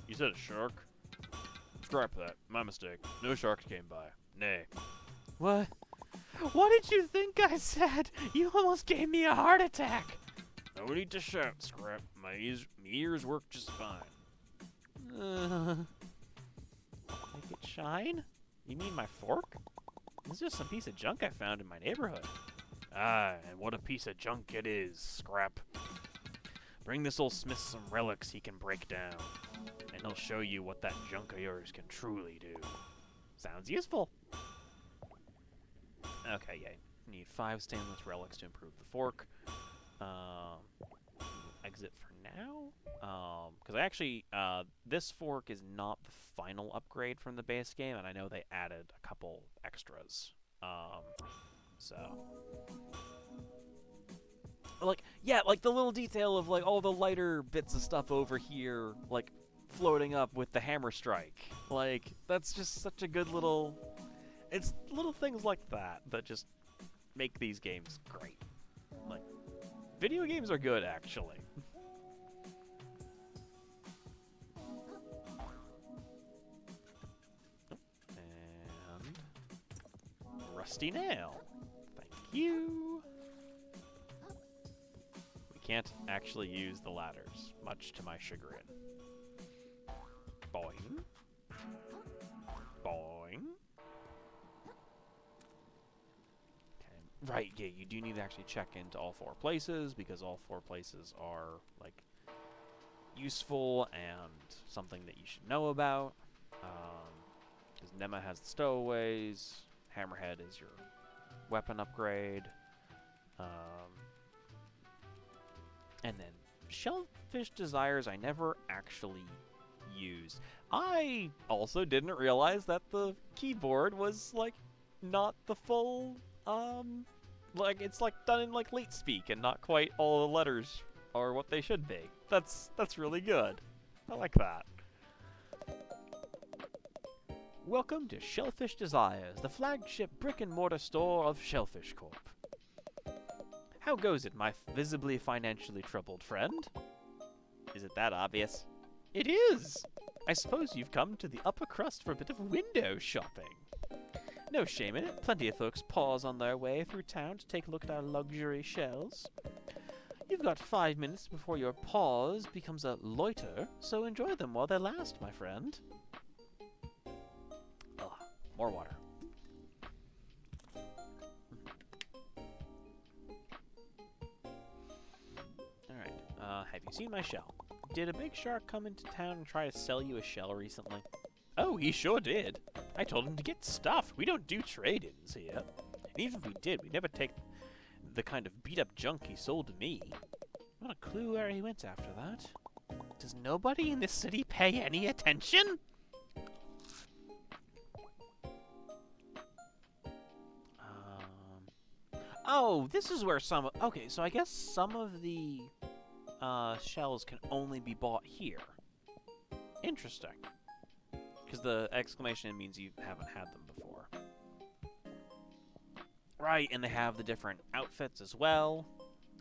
you said a shark? Scrap that, my mistake. No sharks came by. Nay. What? What did you think I said? You almost gave me a heart attack. No need to shout, Scrap. My ears work just fine. Make it shine? You mean my fork? This is just some piece of junk I found in my neighborhood. Ah, and what a piece of junk it is, Scrap. Bring this old smith some relics he can break down, and he'll show you what that junk of yours can truly do. Sounds useful. Okay, yeah. Need 5 stainless relics to improve the fork. Exit for now. Because actually, this fork is not the final upgrade from the base game, and I know they added a couple extras. So... Like, yeah, like the little detail of, like, all the lighter bits of stuff over here, like, floating up with the hammer strike. Like, that's just such a good little... It's little things like that that just make these games great. Like, video games are good, actually. And... Rusty nail. Thank you. We can't actually use the ladders, much to my chagrin. Boing. Boing. Right, yeah, you do need to actually check into all 4 places, because all 4 places are, like, useful and something that you should know about. Because Nema has the stowaways, Hammerhead is your weapon upgrade, and then Shellfish Desires I never actually used. I also didn't realize that the keyboard was, like, not the full... like, it's, like, done in, like, late speak, and not quite all the letters are what they should be. That's really good. I like that. Welcome to Shellfish Desires, the flagship brick-and-mortar store of Shellfish Corp. How goes it, my visibly financially troubled friend? Is it that obvious? It is! I suppose you've come to the upper crust for a bit of window shopping. No shame in it. Plenty of folks pause on their way through town to take a look at our luxury shells. You've got 5 minutes before your pause becomes a loiter, so enjoy them while they last, my friend. Ugh, more water. Alright, have you seen my shell? Did a big shark come into town and try to sell you a shell recently? Oh, he sure did. I told him to get stuff. We don't do trade-ins here. And even if we did, we'd never take the kind of beat-up junk he sold to me. Not a clue where he went after that. Does nobody in this city pay any attention? Oh, this is where some... Okay, so I guess some of the shells can only be bought here. Interesting. Because the exclamation means you haven't had them before. Right, and they have the different outfits as well.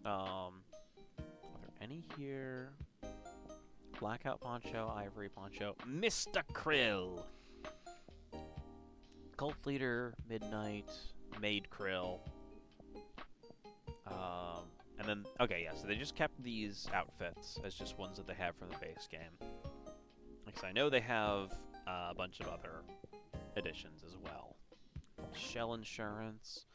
Are there any here? Blackout poncho, ivory poncho, Mr. Krill! Cult leader, midnight, maid Krill. And then, okay, yeah, so they just kept these outfits as just ones that they have from the base game. Because I know they have a bunch of other editions as well. Shell insurance.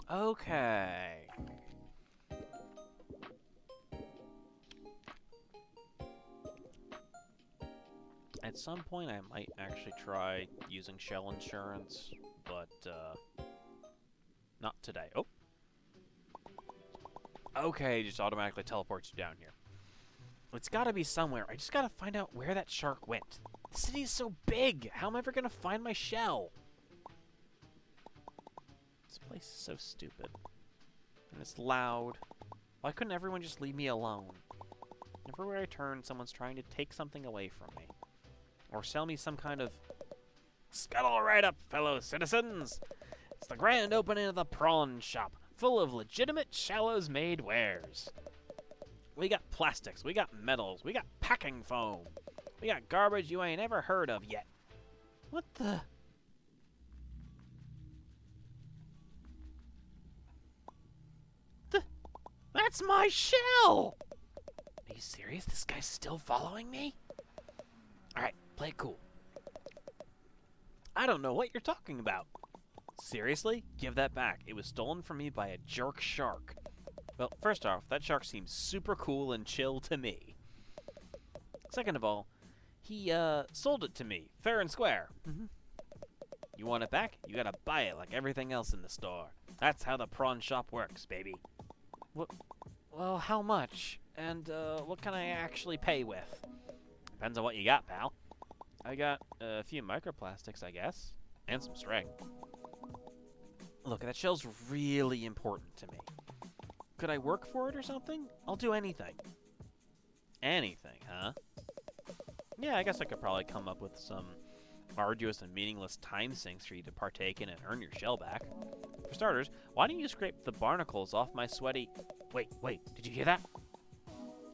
Okay. At some point, I might actually try using shell insurance, but not today. Oh. Okay, just automatically teleports you down here. It's gotta be somewhere. I just gotta find out where that shark went. The city's so big! How am I ever gonna find my shell? This place is so stupid. And it's loud. Why couldn't everyone just leave me alone? Everywhere I turn, someone's trying to take something away from me. Or sell me some kind of... Scuttle right up, fellow citizens! It's the grand opening of the prawn shop, full of legitimate Shallows-made wares. We got plastics, we got metals, we got packing foam. We got garbage you ain't ever heard of yet. What the... That's my shell! Are you serious? This guy's still following me? Alright, play it cool. I don't know what you're talking about. Seriously? Give that back. It was stolen from me by a jerk shark. Well, first off, that shark seems super cool and chill to me. Second of all, he sold it to me, fair and square. You want it back? You gotta buy it like everything else in the store. That's how the prawn shop works, baby. Well, how much? And what can I actually pay with? Depends on what you got, pal. I got a few microplastics, I guess. And some string. Look, that shell's really important to me. Could I work for it or something? I'll do anything. Anything, huh? Yeah, I guess I could probably come up with some arduous and meaningless time sinks for you to partake in and earn your shell back. For starters, why don't you scrape the barnacles off my sweaty... Wait, did you hear that?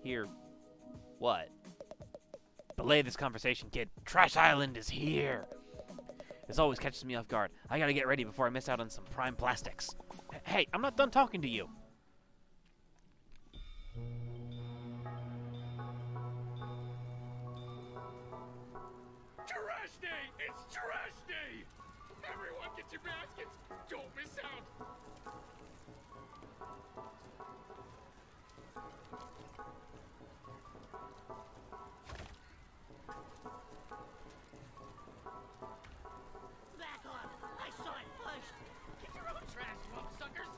Hear what? Belay this conversation, kid. Trash Island is here. This always catches me off guard. I gotta get ready before I miss out on some prime plastics. Hey, I'm not done talking to you. Trash day! It's trash day! Everyone get your baskets! Don't miss out! Back off! I saw it first! Get your own trash, you suckers!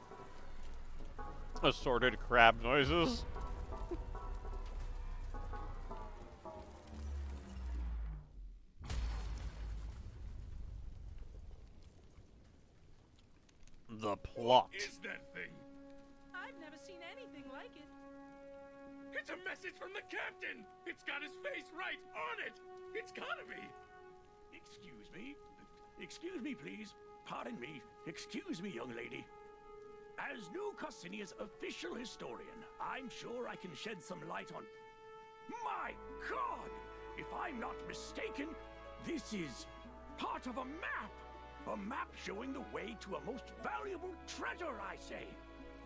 Assorted crab noises. The plot. What is that thing? I've never seen anything like it. It's a message from the captain! It's got his face right on it! It's gotta be! Excuse me? Excuse me, please. Pardon me. Excuse me, young lady. As New Costinia's official historian, I'm sure I can shed some light on... My God! If I'm not mistaken, this is part of a map! A map showing the way to a most valuable treasure, I say!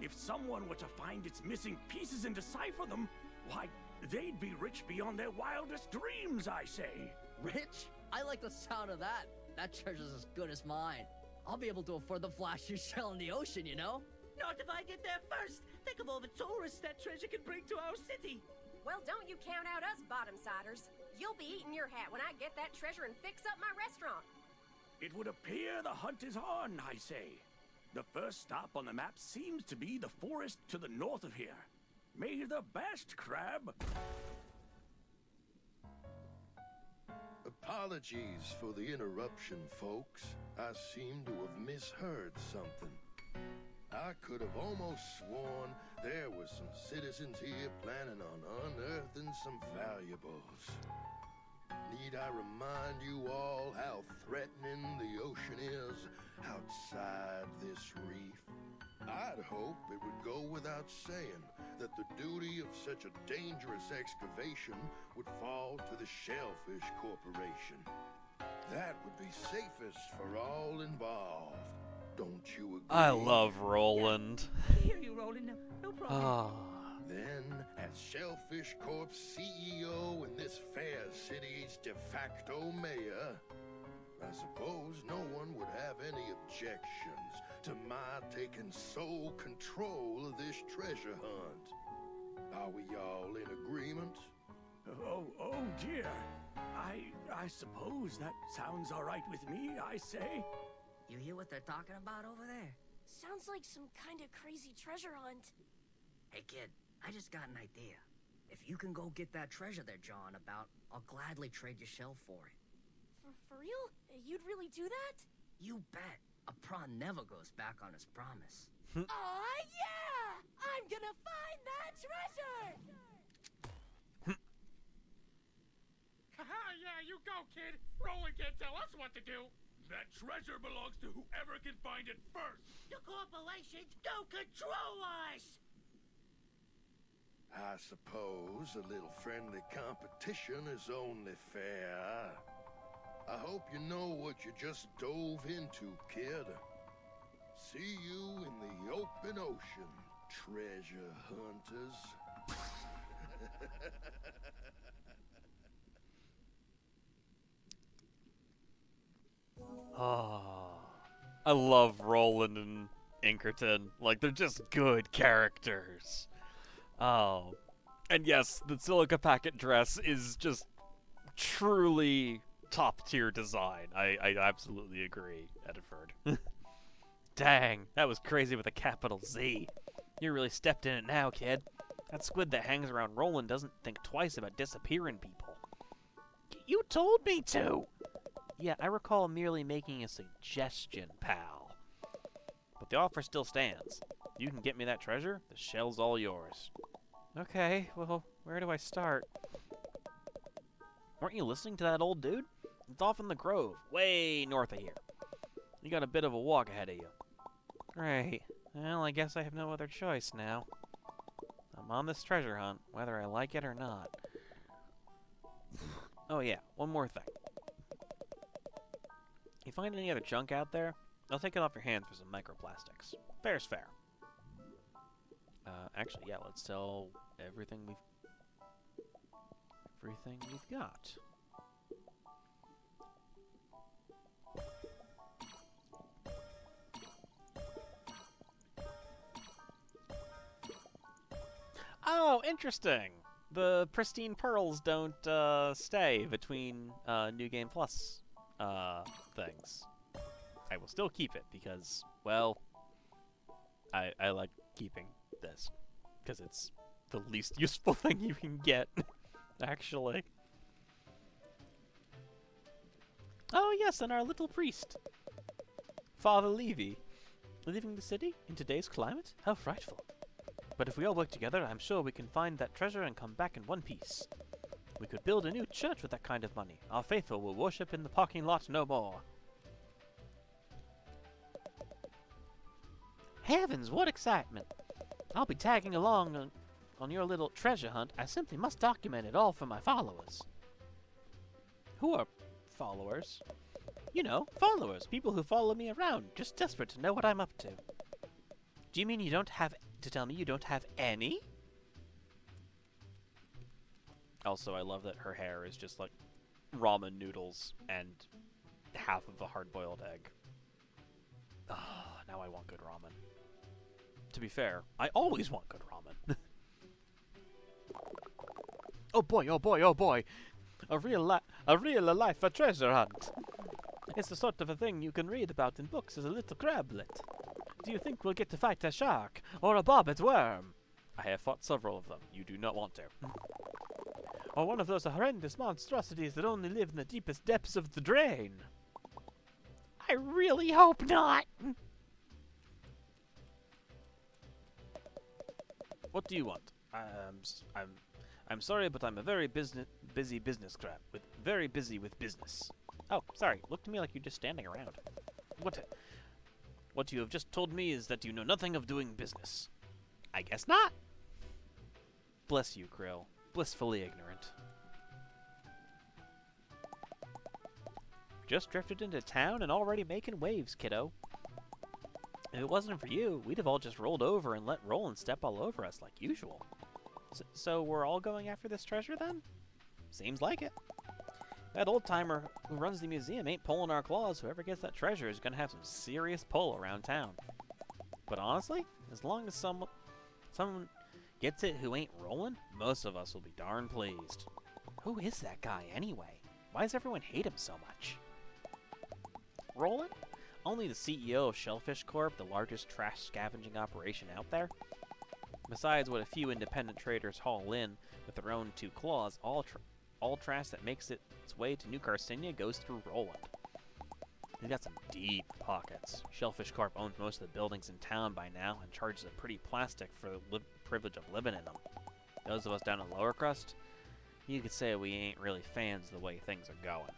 If someone were to find its missing pieces and decipher them, why, they'd be rich beyond their wildest dreams, I say! Rich? I like the sound of that. That treasure's as good as mine. I'll be able to afford the flashiest shell in the ocean, you know? Not if I get there first! Think of all the tourists that treasure can bring to our city! Well, don't you count out us bottom-siders. You'll be eating your hat when I get that treasure and fix up my restaurant. It would appear the hunt is on, I say. The first stop on the map seems to be the forest to the north of here. May the best, Crab! Apologies for the interruption, folks. I seem to have misheard something. I could have almost sworn there were some citizens here planning on unearthing some valuables. Need I remind you all how threatening the ocean is outside this reef? I'd hope it would go without saying that the duty of such a dangerous excavation would fall to the Shellfish Corporation. That would be safest for all involved. Don't you agree? I love Roland. I hear you, Roland. No problem. Ah. Then, as Shellfish Corp's CEO and this fair city's de facto mayor, I suppose no one would have any objections to my taking sole control of this treasure hunt. Are we all in agreement? Oh dear. I suppose that sounds all right with me, I say. You hear what they're talking about over there? Sounds like some kind of crazy treasure hunt. Hey kid, I just got an idea. If you can go get that treasure they're jawing about, I'll gladly trade your shell for it. For real? You'd really do that? You bet. A prawn never goes back on his promise. Aw, yeah! I'm gonna find that treasure! Haha, yeah, you go, kid! Roland can't tell us what to do! That treasure belongs to whoever can find it first! The corporations don't control us! I suppose a little friendly competition is only fair. I hope you know what you just dove into, kid. See you in the open ocean, treasure hunters. Ah, I love Roland and Inkerton. Like, they're just good characters. Oh, and yes, the silica packet dress is just truly top-tier design. I absolutely agree, Ediford. Dang, that was crazy with a capital Z. You really stepped in it now, kid. That squid that hangs around Roland doesn't think twice about disappearing people. You told me to! Yeah, I recall merely making a suggestion, pal. But the offer still stands. You can get me that treasure, the shell's all yours. Okay, well, where do I start? Weren't you listening to that old dude? It's off in the grove, way north of here. You got a bit of a walk ahead of you. Right. Well, I guess I have no other choice now. I'm on this treasure hunt, whether I like it or not. Oh yeah, one more thing. You find any other junk out there, I'll take it off your hands for some microplastics. Fair's fair. Actually, yeah, let's sell everything we've got. Oh, interesting. The pristine pearls don't stay between New Game Plus things. I will still keep it because, well, I like keeping this because it's the least useful thing you can get, actually. Oh yes, and our little priest, Father Levy, leaving the city in today's climate? How frightful. But if we all work together, I'm sure we can find that treasure and come back in one piece. We could build a new church with that kind of money. Our faithful will worship in the parking lot no more. Heavens, what excitement! I'll be tagging along on your little treasure hunt. I simply must document it all for my followers. Who are followers? You know, followers. People who follow me around, just desperate to know what I'm up to. Do you mean you don't have to tell me you don't have any? Also, I love that her hair is just like ramen noodles and half of a hard-boiled egg. Ah, now I want good ramen. To be fair, I always want good ramen. Oh boy, oh boy, oh boy! A real-life treasure hunt! It's the sort of a thing you can read about in books as a little crablet. Do you think we'll get to fight a shark or a bobbit worm? I have fought several of them. You do not want to. Or one of those horrendous monstrosities that only live in the deepest depths of the drain. I really hope not! What do you want? I'm sorry, but I'm a very busy business crab. Very busy with business. Oh, sorry. Look to me like you're just standing around. What you have just told me is that you know nothing of doing business. I guess not. Bless you, Krill. Blissfully ignorant. Just drifted into town and already making waves, kiddo. If it wasn't for you, we'd have all just rolled over and let Roland step all over us like usual. So we're all going after this treasure then? Seems like it. That old-timer who runs the museum ain't pulling our claws. Whoever gets that treasure is going to have some serious pull around town. But honestly, as long as someone gets it who ain't Roland, most of us will be darn pleased. Who is that guy anyway? Why does everyone hate him so much? Roland? Only the CEO of Shellfish Corp, the largest trash scavenging operation out there. Besides what a few independent traders haul in with their own two claws, all trash that makes its way to New Carcinia goes through Roland. He's got some deep pockets. Shellfish Corp owns most of the buildings in town by now and charges a pretty plastic for the privilege of living in them. Those of us down in lower crust, you could say we ain't really fans of the way things are going.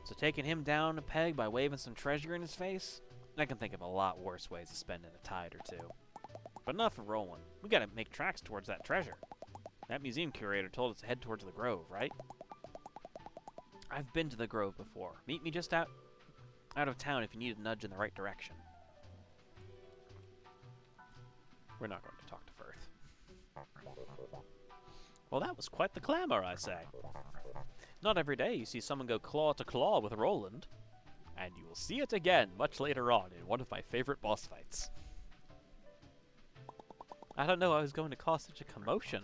So taking him down a peg by waving some treasure in his face, I can think of a lot worse ways of spending a tide or two. But enough of Roland. We gotta make tracks towards that treasure. That museum curator told us to head towards the Grove, right? I've been to the Grove before. Meet me just out of town if you need a nudge in the right direction. We're not going to talk to Firth. Well, that was quite the clamor, I say. Not every day you see someone go claw to claw with Roland. And you will see it again much later on in one of my favorite boss fights. I don't know I was going to cause such a commotion.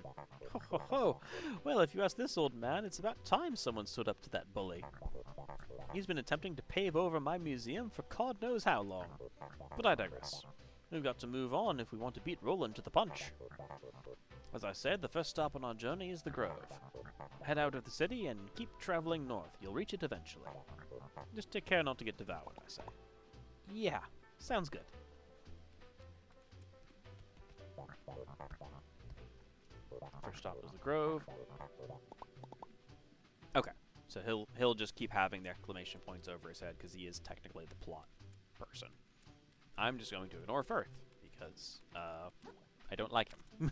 Ho, ho, ho. Well, if you ask this old man, it's about time someone stood up to that bully. He's been attempting to pave over my museum for God knows how long. But I digress. We've got to move on if we want to beat Roland to the punch. As I said, the first stop on our journey is the Grove. Head out of the city and keep traveling north. You'll reach it eventually. Just take care not to get devoured, I say. Yeah, sounds good. First stop was the Grove. Okay, so he'll just keep having the exclamation points over his head because he is technically the plot person. I'm just going to ignore Firth because I don't like him.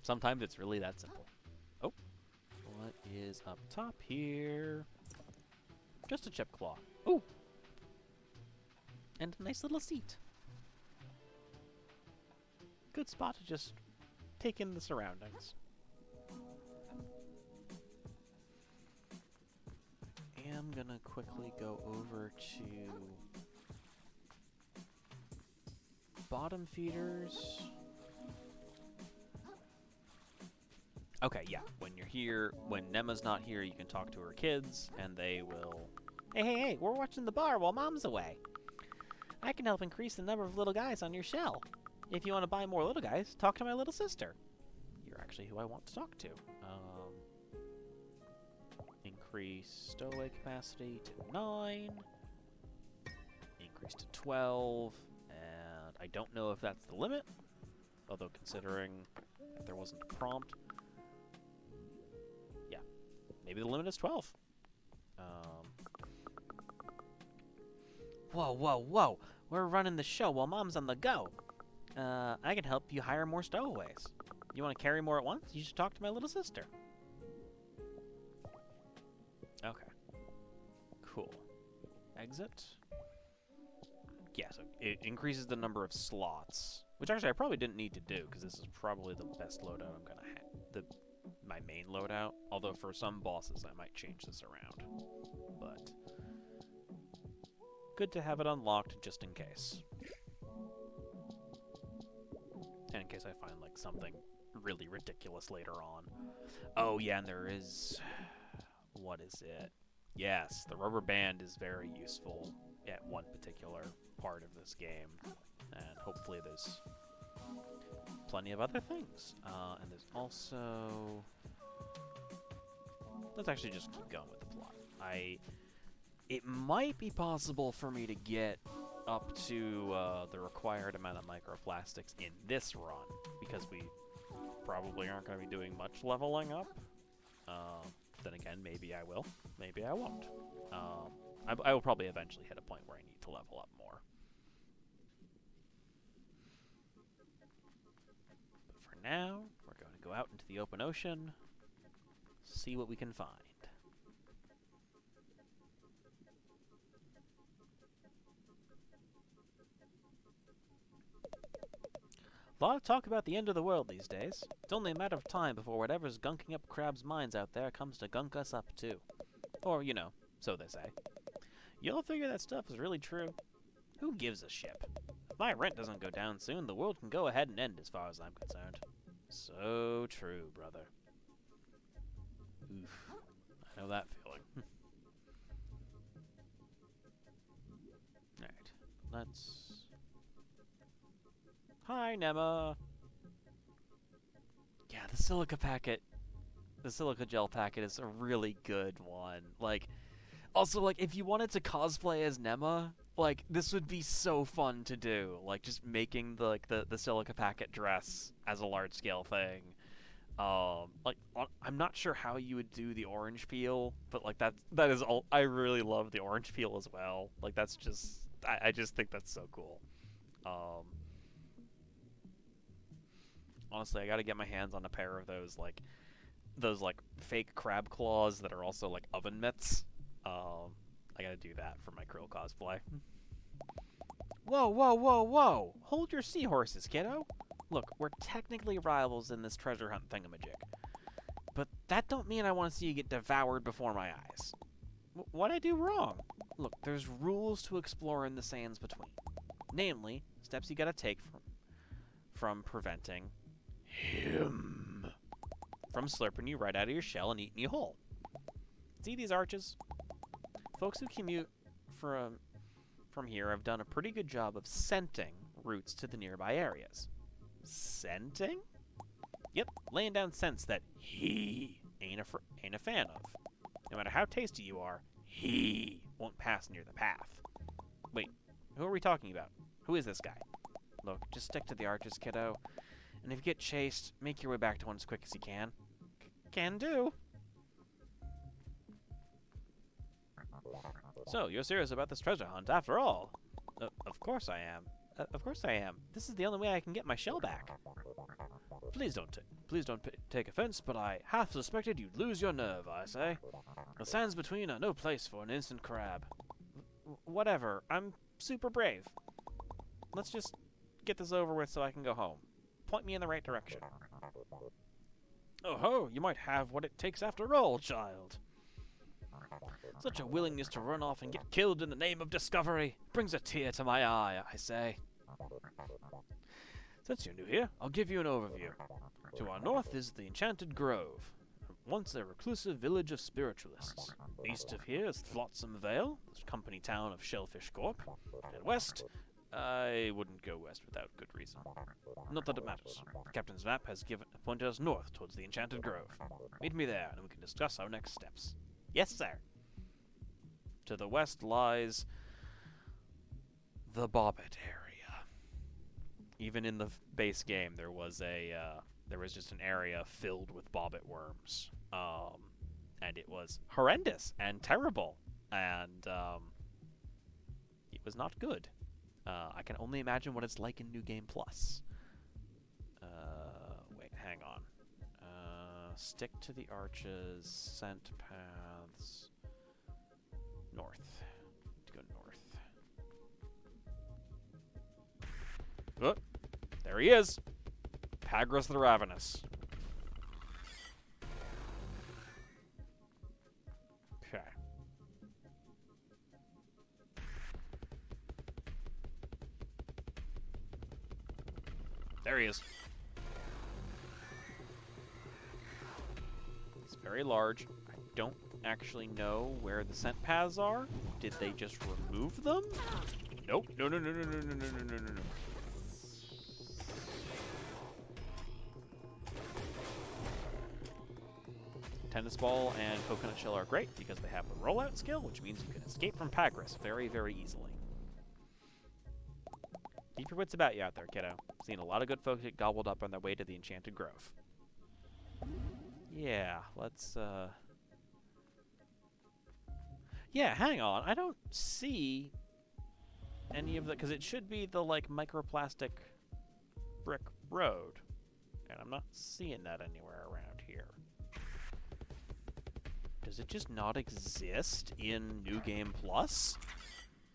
Sometimes it's really that simple. Oh, what is up top here? Just a chip claw. Ooh, and a nice little seat. Good spot to just take in the surroundings. I'm gonna quickly go over to bottom feeders. Okay, yeah, when you're here, when Nema's not here, you can talk to her kids, and they will... Hey, we're watching the bar while Mom's away. I can help increase the number of little guys on your shell. If you want to buy more little guys, talk to my little sister. You're actually who I want to talk to. Increase stowaway capacity to 9. Increase to 12. And I don't know if that's the limit, although considering if there wasn't a prompt, yeah, maybe the limit is 12. Whoa, whoa, whoa! We're running the show while Mom's on the go. I can help you hire more stowaways. You want to carry more at once? You should talk to my little sister. Okay. Cool. Exit. Yeah, so it increases the number of slots, which actually I probably didn't need to do, because this is probably the best loadout I'm gonna have. My main loadout, although for some bosses I might change this around. But good to have it unlocked just in case. And in case I find, like, something really ridiculous later on. Oh, yeah, and there is... What is it? Yes, the rubber band is very useful at one particular part of this game. And hopefully there's plenty of other things. And there's also... Let's actually just keep going with the plot. It might be possible for me to get up to the required amount of microplastics in this run, because we probably aren't going to be doing much leveling up. Then again, maybe I will, maybe I won't. I will probably eventually hit a point where I need to level up more. But for now, we're going to go out into the open ocean, see what we can find. A lot of talk about the end of the world these days. It's only a matter of time before whatever's gunking up crabs' minds out there comes to gunk us up too. Or, you know, so they say. You all figure that stuff is really true? Who gives a shit? If my rent doesn't go down soon, the world can go ahead and end as far as I'm concerned. So true, brother. Oof. I know that feeling. Alright, let's... Hi, Nema! Yeah, the silica packet, the silica gel packet is a really good one. Like, also, like, if you wanted to cosplay as Nema, like, this would be so fun to do. Like, just making the silica packet dress as a large-scale thing. Like, I'm not sure how you would do the orange peel, but, like, that is all. I really love the orange peel as well. Like, that's just, I just think that's so cool. Honestly, I gotta get my hands on a pair of those fake crab claws that are also, like, oven mitts. I gotta do that for my krill cosplay. Whoa, whoa, whoa, whoa! Hold your seahorses, kiddo! Look, we're technically rivals in this treasure hunt thingamajig. But that don't mean I want to see you get devoured before my eyes. What'd I do wrong? Look, there's rules to explore in the sands between. Namely, steps you gotta take from preventing him from slurping you right out of your shell and eating you whole. See these arches? Folks who commute from here have done a pretty good job of scenting routes to the nearby areas. Scenting? Yep, laying down scents that he ain't a fan of. No matter how tasty you are, he won't pass near the path. Wait, who are we talking about? Who is this guy? Look, just stick to the arches, kiddo. And if you get chased, make your way back to one as quick as you can. Can do. So, you're serious about this treasure hunt after all? Of course I am. Of course I am. This is the only way I can get my shell back. Please don't take offense, but I half suspected you'd lose your nerve, I say. The sands between are no place for an instant crab. Whatever. I'm super brave. Let's just get this over with so I can go home. Point me in the right direction. Oh ho, you might have what it takes after all, child. Such a willingness to run off and get killed in the name of discovery brings a tear to my eye, I say. Since you're new here, I'll give you an overview. To our north is the Enchanted Grove, once a reclusive village of spiritualists. East of here is Flotsam Vale, the company town of Shellfish Corp. And west, I wouldn't go west without good reason. Not that it matters. The captain's map has pointed us north towards the Enchanted Grove. Meet me there, and we can discuss our next steps. Yes, sir. To the west lies the Bobbit area. Even in the base game, there was just an area filled with bobbit worms, and it was horrendous and terrible, and it was not good. I can only imagine what it's like in New Game Plus. Wait, hang on. Stick to the arches, scent paths, north. Go north. Oh, there he is! Pagras the Ravenous. Okay. There he is. It's very large. I don't actually know where the scent paths are. Did they just remove them? Nope. No. Tennis ball and coconut shell are great because they have the rollout skill, which means you can escape from Pagras very, very easily. Keep your wits about you out there, kiddo. Seen a lot of good folks get gobbled up on their way to the Enchanted Grove. Yeah, let's, Yeah, hang on. I don't see any of the... Because it should be the, like, microplastic brick road. And I'm not seeing that anywhere around here. Does it just not exist in New Game Plus?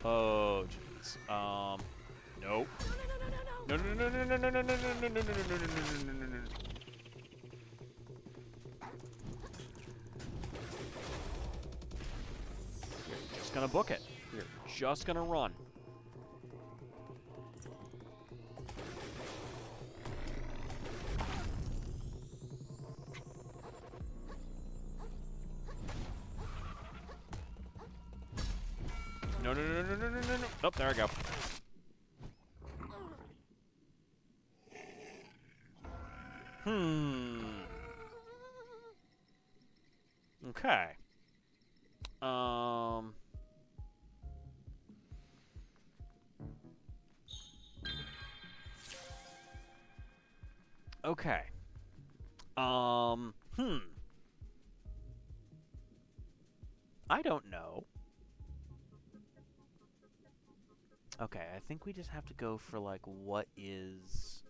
Oh, jeez. Nope. No. We're just gonna book it. We're just gonna run. No. Nope, there I go. Okay. Okay. I don't know. Okay, I think we just have to go for, like, what is...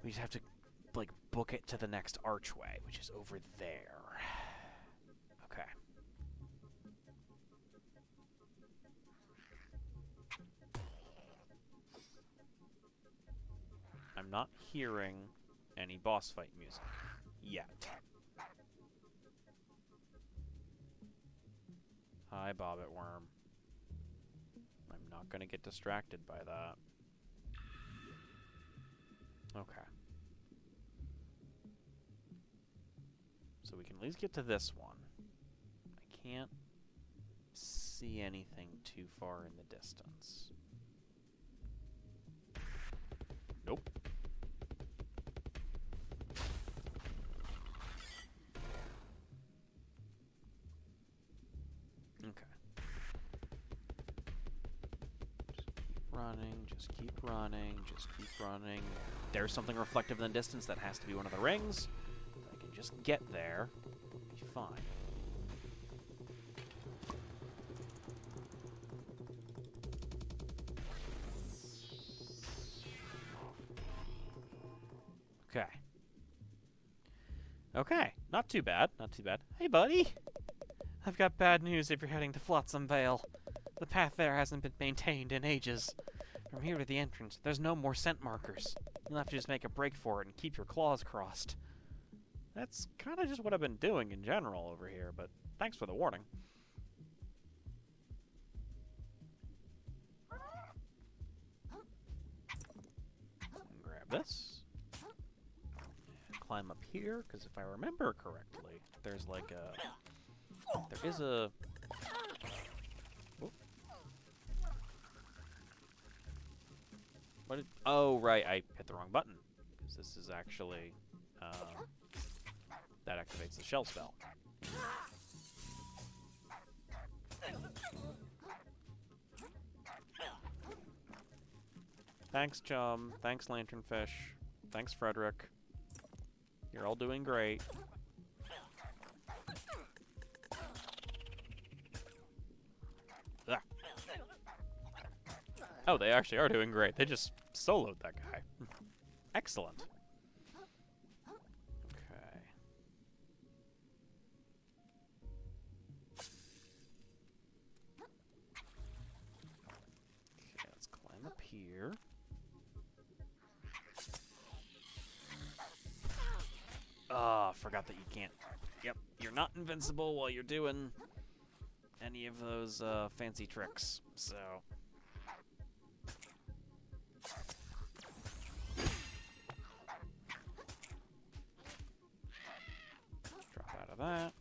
We just have to, like, book it to the next archway, which is over there. Okay. I'm not hearing any boss fight music yet. Hi, Bobbit Worm. I'm not going to get distracted by that. Okay. So we can at least get to this one. I can't see anything too far in the distance. Nope. Okay. Just keep running, just keep running. There's something reflective in the distance that has to be one of the rings. If I can just get there, it'll be fine. Okay. Okay, not too bad, not too bad. Hey, buddy! I've got bad news if you're heading to Flotsam Vale. The path there hasn't been maintained in ages. From here to the entrance, there's no more scent markers. You'll have to just make a break for it and keep your claws crossed. That's kind of just what I've been doing in general over here, but thanks for the warning. Grab this. And climb up here, because if I remember correctly, there's like a... There is a... What did... Oh, right, I hit the wrong button. Because this is actually... that activates the shell spell. Thanks, Chum. Thanks, Lanternfish. Thanks, Frederick. You're all doing great. Ah. Oh, they actually are doing great. They just soloed that guy. Excellent. Okay. Okay, let's climb up here. Ah, forgot that you can't. Yep, you're not invincible while you're doing any of those fancy tricks, so. Drop out of that.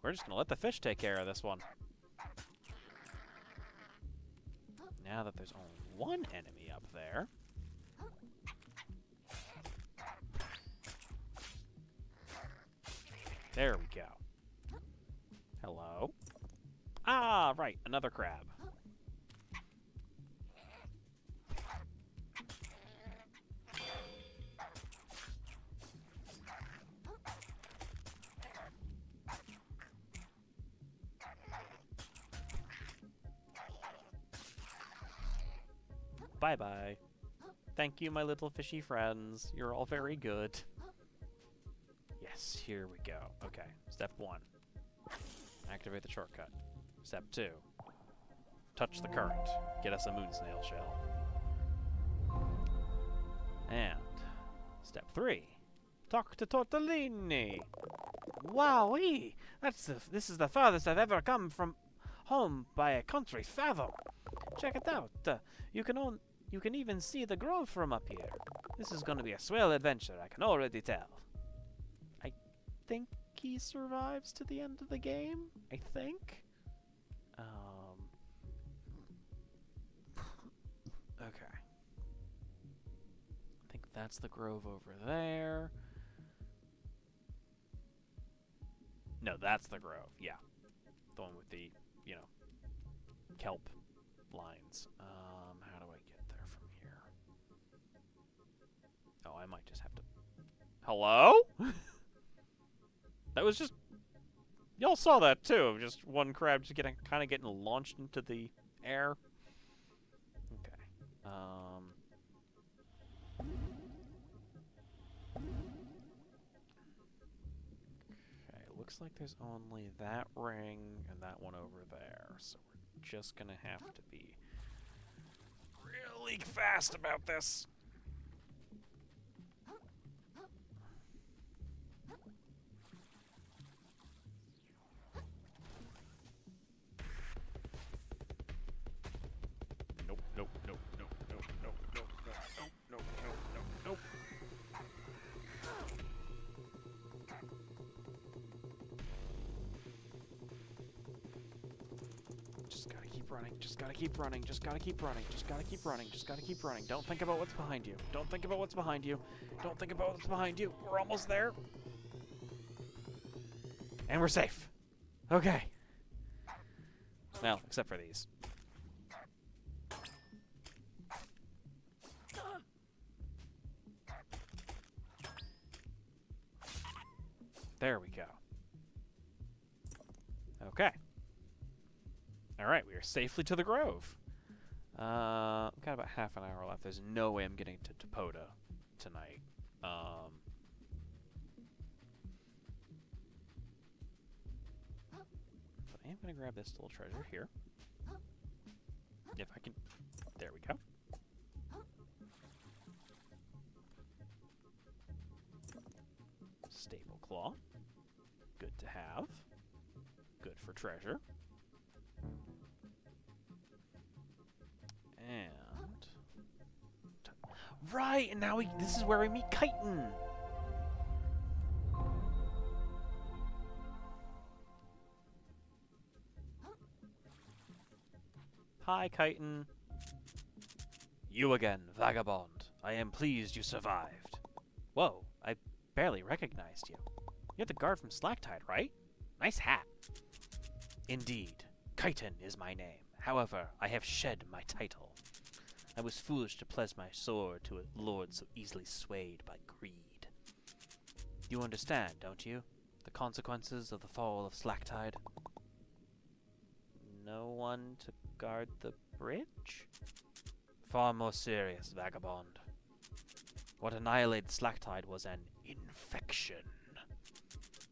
We're just gonna let the fish take care of this one. Now that there's only one enemy up there. There we go. Hello? Ah, right, another crab. Bye-bye. Thank you, my little fishy friends. You're all very good. Yes, here we go. Okay, step 1. Activate the shortcut. Step 2. Touch the current. Get us a moon snail shell. And step 3. Talk to Tortellini. Wowee! This is the farthest I've ever come from home by a country fathom. Check it out. You can even see the grove from up here. This is going to be a swell adventure, I can already tell. I think he survives to the end of the game. I think. Okay. I think that's the grove over there. No, that's the grove. Yeah, the one with the, you know, kelp lines. How do I get there from here? Oh, I might just have to... Hello? That was just... Y'all saw that, too. Just one crab just kind of getting launched into the air. Okay. Okay, looks like there's only that ring and that one over there. So we're just gonna have to be really fast about this. Nope, nope, nope, nope, nope, nope, nope, nope, nope, nope, nope, nope, nope. Just gotta keep running, just gotta keep running, just gotta keep running, just gotta keep running, just gotta keep running. Don't think about what's behind you. Don't think about what's behind you. Don't think about what's behind you. We're almost there. And we're safe. Okay. Well, except for these. There we go. Okay. Alright, we are safely to the grove. We've got about half an hour left. There's no way I'm getting to Topoda tonight. But I am going to grab this little treasure here. If I can... There we go. Staple claw. Good to have. Good for treasure. And... Right! And now this is where we meet Chitin! Hi, Chitin. You again, vagabond. I am pleased you survived. Whoa, I barely recognized you. You're the guard from Slacktide, right? Nice hat. Indeed. Chitin is my name. However, I have shed my title. I was foolish to pledge my sword to a lord so easily swayed by greed. You understand, don't you? The consequences of the fall of Slacktide? No one to guard the bridge? Far more serious, vagabond. What annihilated Slacktide was an infection.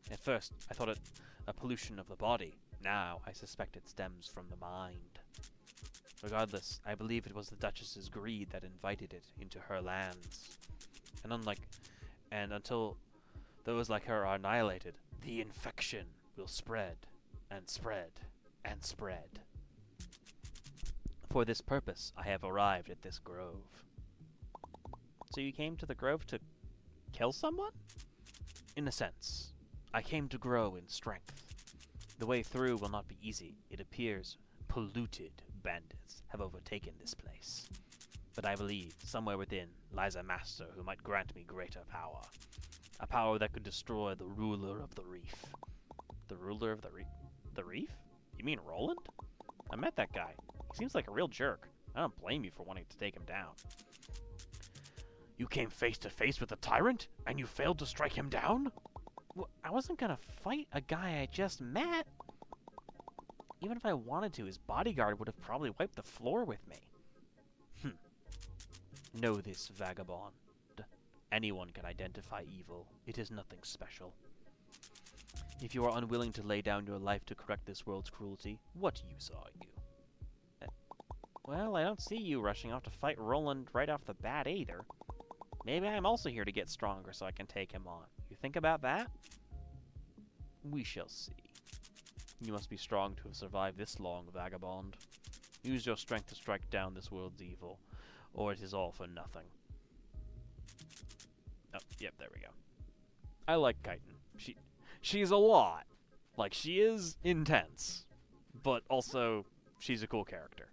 At first, I thought it a pollution of the body. Now, I suspect it stems from the mind. Regardless, I believe it was the Duchess's greed that invited it into her lands. And until those like her are annihilated, the infection will spread, and spread, and spread. For this purpose, I have arrived at this grove. So you came to the grove to kill someone? In a sense. I came to grow in strength. The way through will not be easy. It appears polluted bandits have overtaken this place. But I believe somewhere within lies a master who might grant me greater power. A power that could destroy the ruler of the reef. The ruler of the reef? The reef? You mean Roland? I met that guy. He seems like a real jerk. I don't blame you for wanting to take him down. You came face to face with a tyrant, and you failed to strike him down? Well, I wasn't gonna fight a guy I just met. Even if I wanted to, his bodyguard would have probably wiped the floor with me. Know this, vagabond. Anyone can identify evil. It is nothing special. If you are unwilling to lay down your life to correct this world's cruelty, what use are you? Well, I don't see you rushing off to fight Roland right off the bat either. Maybe I'm also here to get stronger so I can take him on. You think about that? We shall see. You must be strong to have survived this long, vagabond. Use your strength to strike down this world's evil, or it is all for nothing. Oh, yep, there we go. I like Kyton. She's a lot. Like, she is intense, but also she's a cool character.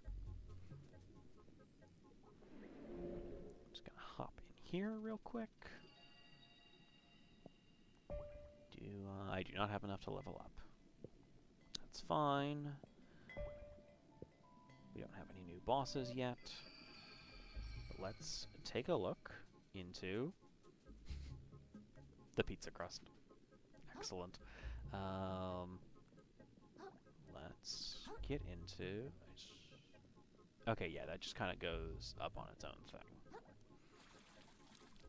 Just gonna hop in here real quick. I do not have enough to level up. That's fine. We don't have any new bosses yet. But let's take a look into the pizza crust. Excellent. Let's get into... Okay, yeah, that just kind of goes up on its own thing.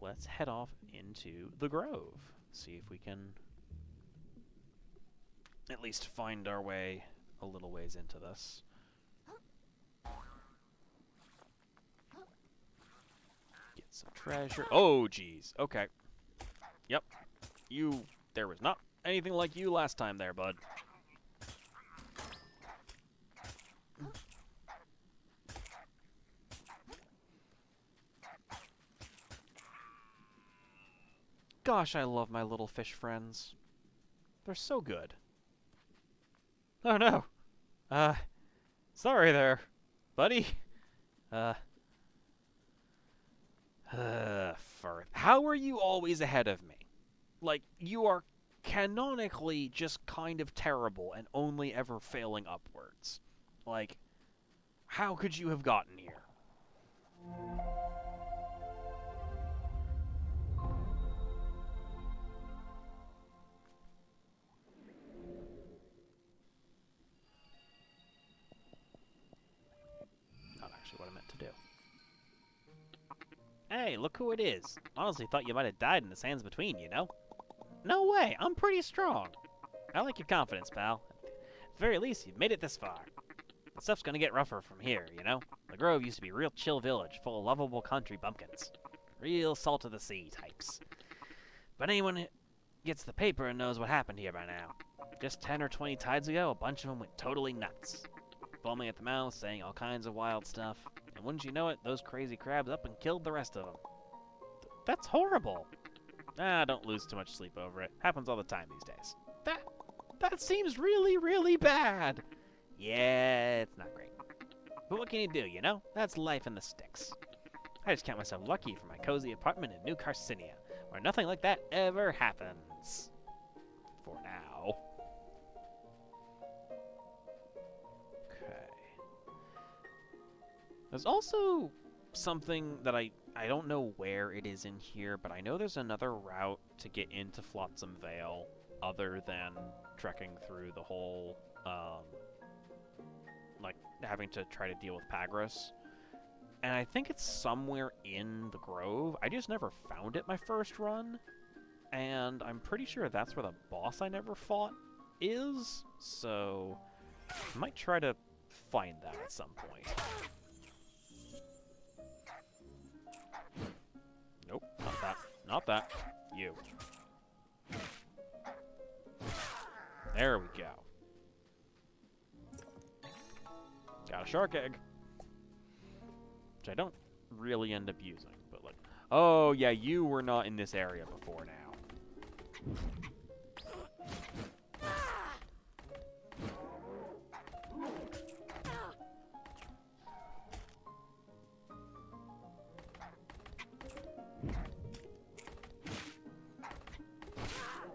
Let's head off into the Grove. See if we can at least find our way a little ways into this. Get some treasure. Oh, geez. Okay. Yep. There was not anything like you last time there, bud. Gosh, I love my little fish friends. They're so good. Oh no. Sorry there, buddy. How are you always ahead of me? Like, you are canonically just kind of terrible and only ever failing upwards. Like, how could you have gotten here? Not actually what I meant to do. Hey, look who it is. Honestly thought you might have died in the sands between, you know? No way, I'm pretty strong. I like your confidence, pal. At the very least, you've made it this far. The stuff's gonna get rougher from here, you know? The Grove used to be a real chill village, full of lovable country bumpkins. Real salt-of-the-sea types. But anyone who gets the paper and knows what happened here by now. Just 10 or 20 tides ago, a bunch of them went totally nuts. Foaming at the mouth, saying all kinds of wild stuff. And wouldn't you know it, those crazy crabs up and killed the rest of them. That's horrible. Don't lose too much sleep over it. Happens all the time these days. That seems really, really bad. Yeah, it's not great. But what can you do, you know? That's life in the sticks. I just count myself lucky for my cozy apartment in New Carcinia, where nothing like that ever happens. For now. Okay. There's also something that I don't know where it is in here, but I know there's another route to get into Flotsam Vale other than trekking through the whole, like, having to try to deal with Pagras. And I think it's somewhere in the Grove. I just never found it my first run. And I'm pretty sure that's where the boss I never fought is. So I might try to find that at some point. Nope, not that. Not that. You. There we go. Got a shark egg. Which I don't really end up using, but like... Oh, yeah, you were not in this area before now.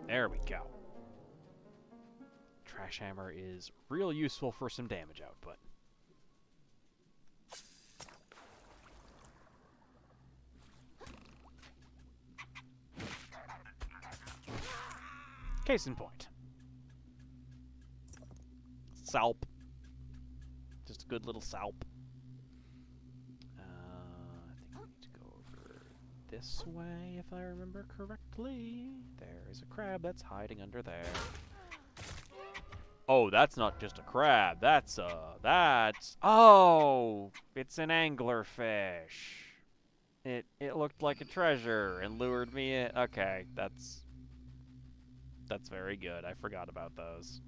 There we go. Trash Hammer is real useful for some damage output. Case in point. Salp. Just a good little salp. I think we need to go over this way, if I remember correctly. There is a crab that's hiding under there. Oh, that's not just a crab. That's oh, it's an anglerfish. It looked like a treasure and lured me in. Okay, that's very good. I forgot about those.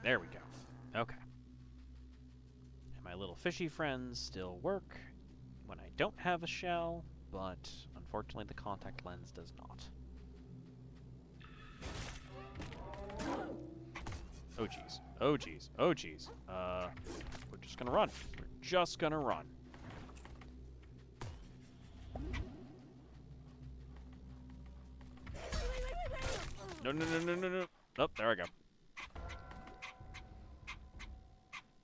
There we go. Okay. And my little fishy friends still work when I don't have a shell, but unfortunately the contact lens does not. Oh jeez. Oh jeez. Oh jeez. We're just gonna run. We're just gonna run. No, no, no, no, no, no. Oh, there I go.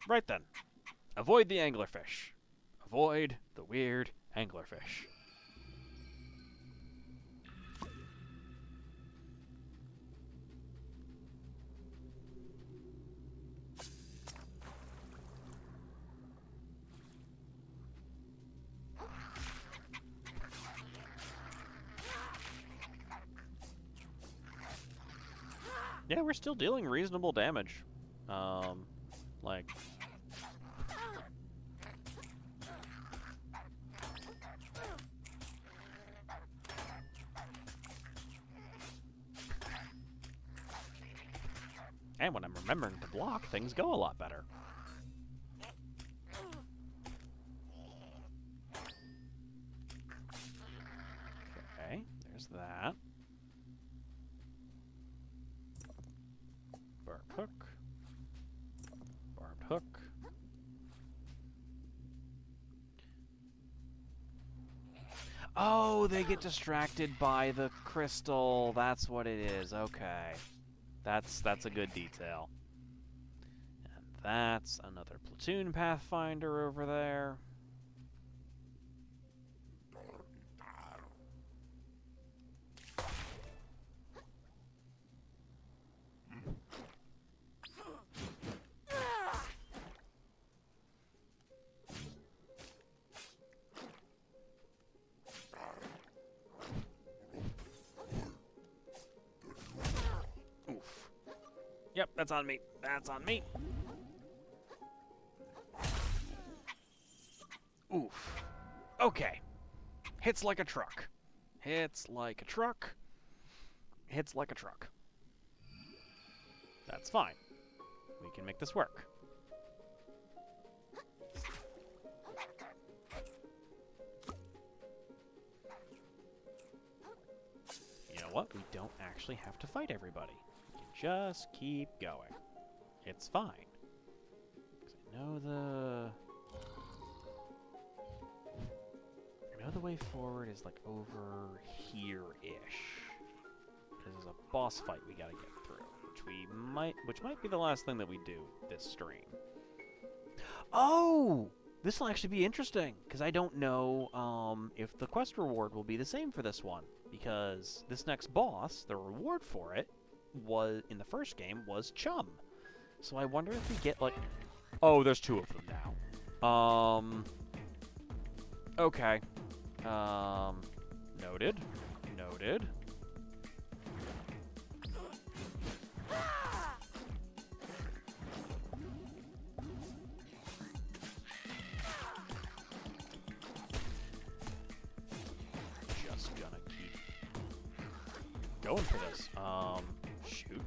Right then. Avoid the anglerfish. Avoid the weird anglerfish. Yeah, we're still dealing reasonable damage. Like... And when I'm remembering to block, things go a lot better. Okay, there's that. Barbed hook. Barbed hook. Oh, they get distracted by the crystal. That's what it is. Okay. That's a good detail. And that's another platoon pathfinder over there. Yep, that's on me. That's on me. Oof. Okay. Hits like a truck. Hits like a truck. Hits like a truck. That's fine. We can make this work. You know what? We don't actually have to fight everybody. Just keep going. It's fine. 'Cause I know the way forward is like over here-ish. Because there's a boss fight we gotta get through, which might be the last thing that we do this stream. Oh! This will actually be interesting, because I don't know if the quest reward will be the same for this one. Because this next boss, the reward for it, was in the first game, was Chum. So I wonder if we get, like... Oh, there's 2 of them now. Okay. Noted. Noted. Going for this. Shoot.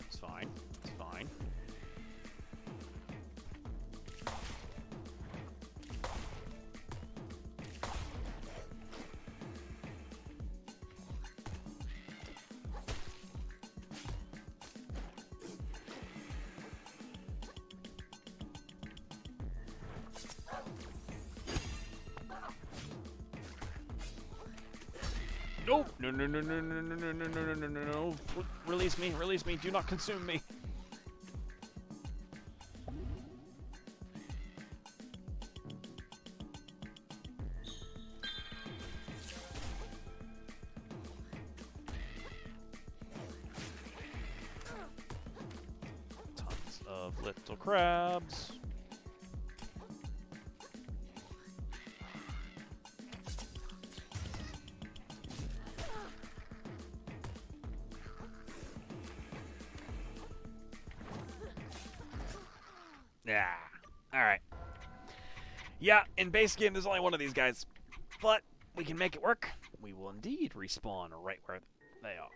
It's fine. It's fine. No! No. Release me. Do not consume me. Tons of little crabs. Yeah. Alright. Yeah, in base game there's only one of these guys. But we can make it work. We will indeed respawn right where they are.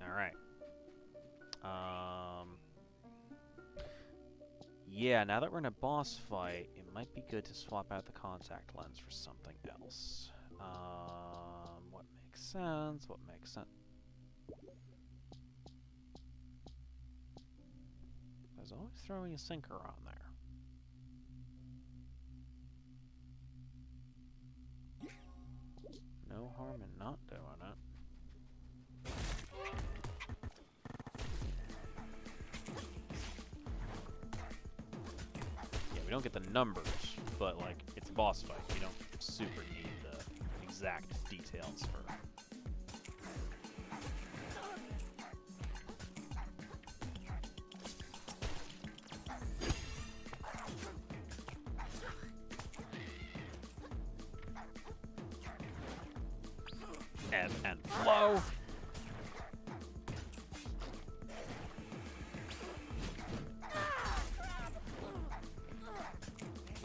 Alright. Yeah, now that we're in a boss fight, it might be good to swap out the contact lens for something else. What makes sense? What makes sense? There's always throwing a sinker on there. No harm in not doing it. Yeah, we don't get the numbers, but like, it's a boss fight. We don't super need the exact details for... Ebb and flow.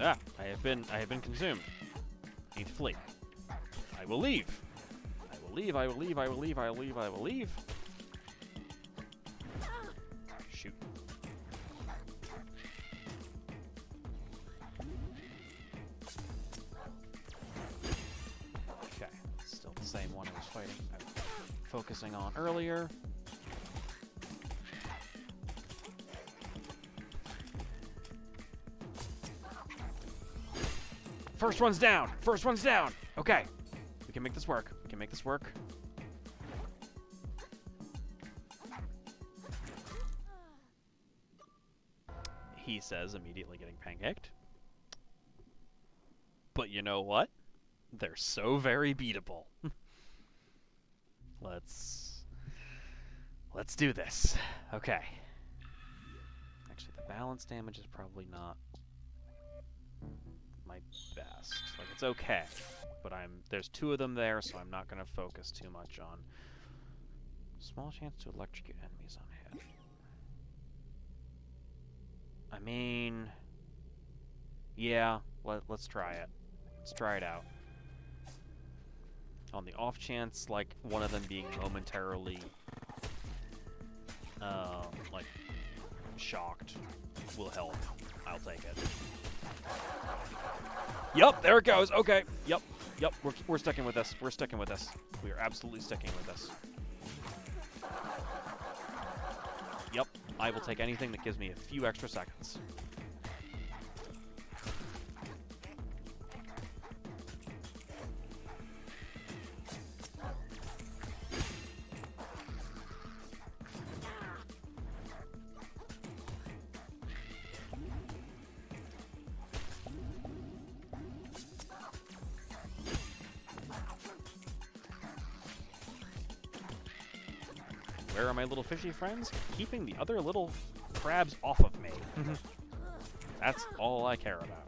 Ah, I have been consumed. Need to flee. I will leave. I will leave. I will leave. I will leave. I will leave. I will leave. Shoot. Okay, still the same one I was fighting. Focusing on earlier. First one's down. First one's down. Okay. We can make this work. We can make this work. He says, immediately getting pancaked. But you know what? They're so very beatable. Let's do this. Okay. Actually, the balance damage is probably not my best. Like, it's okay, but there's 2 of them there, so I'm not going to focus too much on small chance to electrocute enemies on hit. I mean, yeah, let's try it. Let's try it out. On the off chance, like, one of them being momentarily, like, shocked will help. I'll take it. Yup, there it goes. Okay. Yup. We're sticking with this. We're sticking with this. We are absolutely sticking with this. Yep, I will take anything that gives me a few extra seconds. Where are my little fishy friends? Keeping the other little crabs off of me. That's all I care about.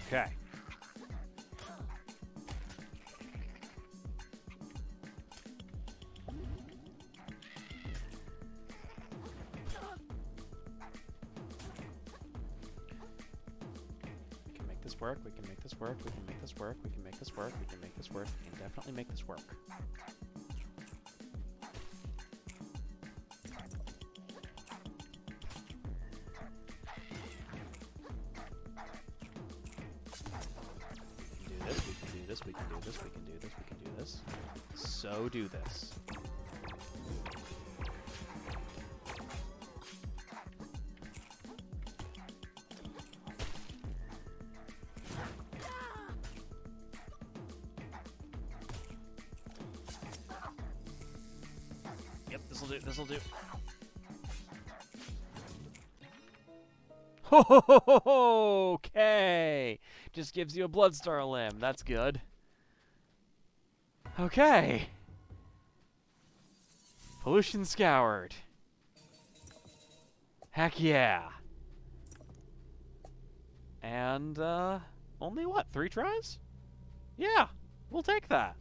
Okay. We can make this work, we can make this work, we can make this work, we can make this work, we can make this work, we can definitely make this work. We can do this, we can do this, we can do this. So do this. Yep, this'll do, this'll do. Okay! Just gives you a Bloodstar limb, that's good. Okay. Pollution scoured. Heck yeah. And, only what, 3 tries? Yeah, we'll take that.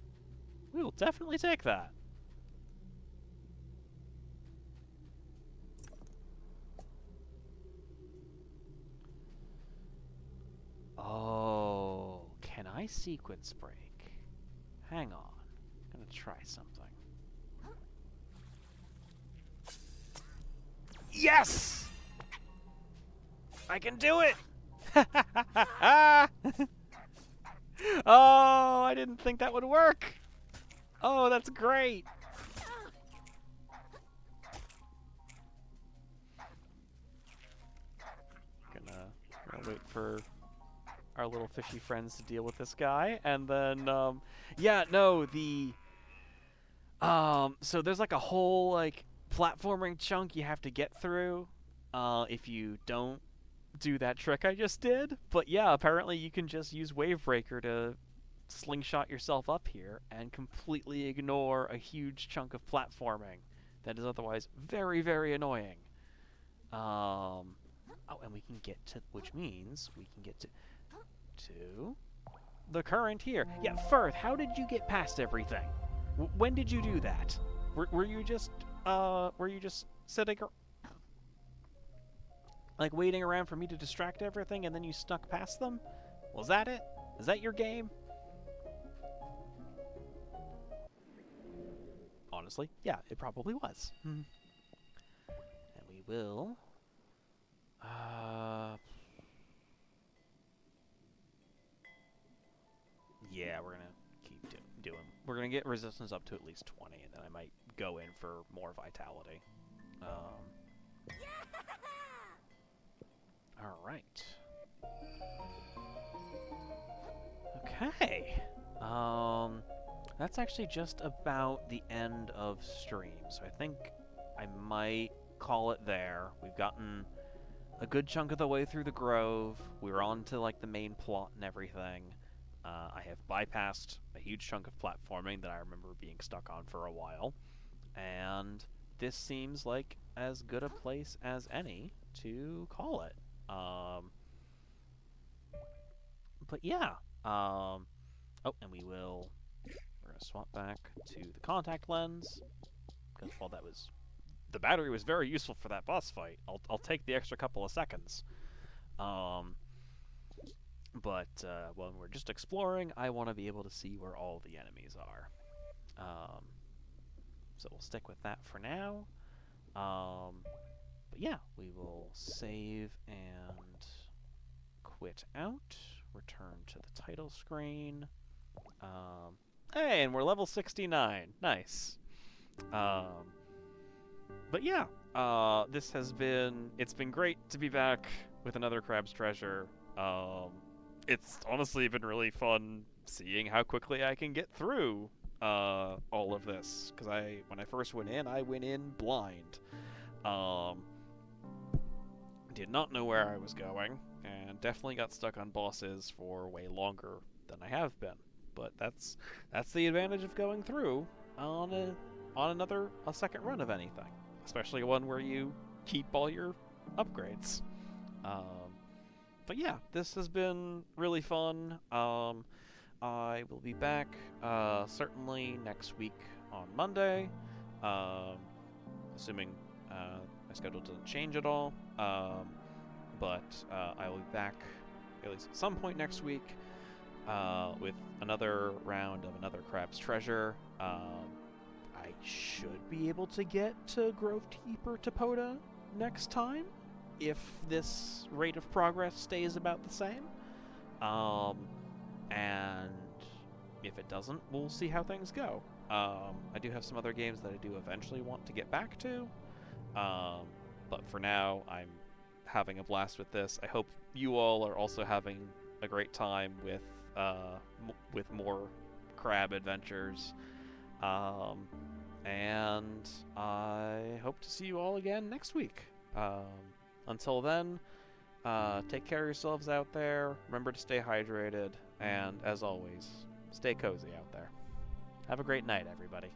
We will definitely take that. Oh, can I sequence break? Hang on. I'm gonna try something. Yes! I can do it! Oh, I didn't think that would work. Oh, that's great. Gonna wait for our little fishy friends to deal with this guy, and then, yeah, no, so there's like a whole, like, platforming chunk you have to get through, if you don't do that trick I just did. But yeah, apparently you can just use Wavebreaker to slingshot yourself up here and completely ignore a huge chunk of platforming that is otherwise very, very annoying. Oh, and we can get to, which means we can get to the current here. Yeah, Firth, how did you get past everything? When did you do that? Were you just sitting, like, waiting around for me to distract everything and then you snuck past them? Was that it? Is that your game? Honestly, yeah, it probably was. And we will... yeah, we're gonna keep doing. We're gonna get resistance up to at least 20, and then I might go in for more vitality. All right. Okay. That's actually just about the end of stream, so I think I might call it there. We've gotten a good chunk of the way through the Grove. We're on to, like, the main plot and everything. I have bypassed a huge chunk of platforming that I remember being stuck on for a while, and this seems like as good a place as any to call it. But yeah. Oh, and we're gonna swap back to the contact lens because while the battery was very useful for that boss fight. I'll take the extra couple of seconds. But when we're just exploring, I want to be able to see where all the enemies are. So we'll stick with that for now. But yeah, we will save and quit out. Return to the title screen. Hey, and we're level 69. Nice. But yeah, it's been great to be back with another Crab's Treasure. It's honestly been really fun seeing how quickly I can get through all of this, because when I first went in, I went in blind. Did not know where I was going, and definitely got stuck on bosses for way longer than I have been. But that's the advantage of going through on a second run of anything, especially one where you keep all your upgrades. But yeah, this has been really fun. I will be back certainly next week on Monday, assuming my schedule doesn't change at all. But I will be back at least at some point next week with another round of another Crab's Treasure. I should be able to get to Grovekeeper Topoda next time, if this rate of progress stays about the same. And if it doesn't, we'll see how things go. I do have some other games that I do eventually want to get back to. But for now, I'm having a blast with this. I hope you all are also having a great time with more crab adventures. And I hope to see you all again next week. Until then, take care of yourselves out there. Remember to stay hydrated. And as always, stay cozy out there. Have a great night, everybody.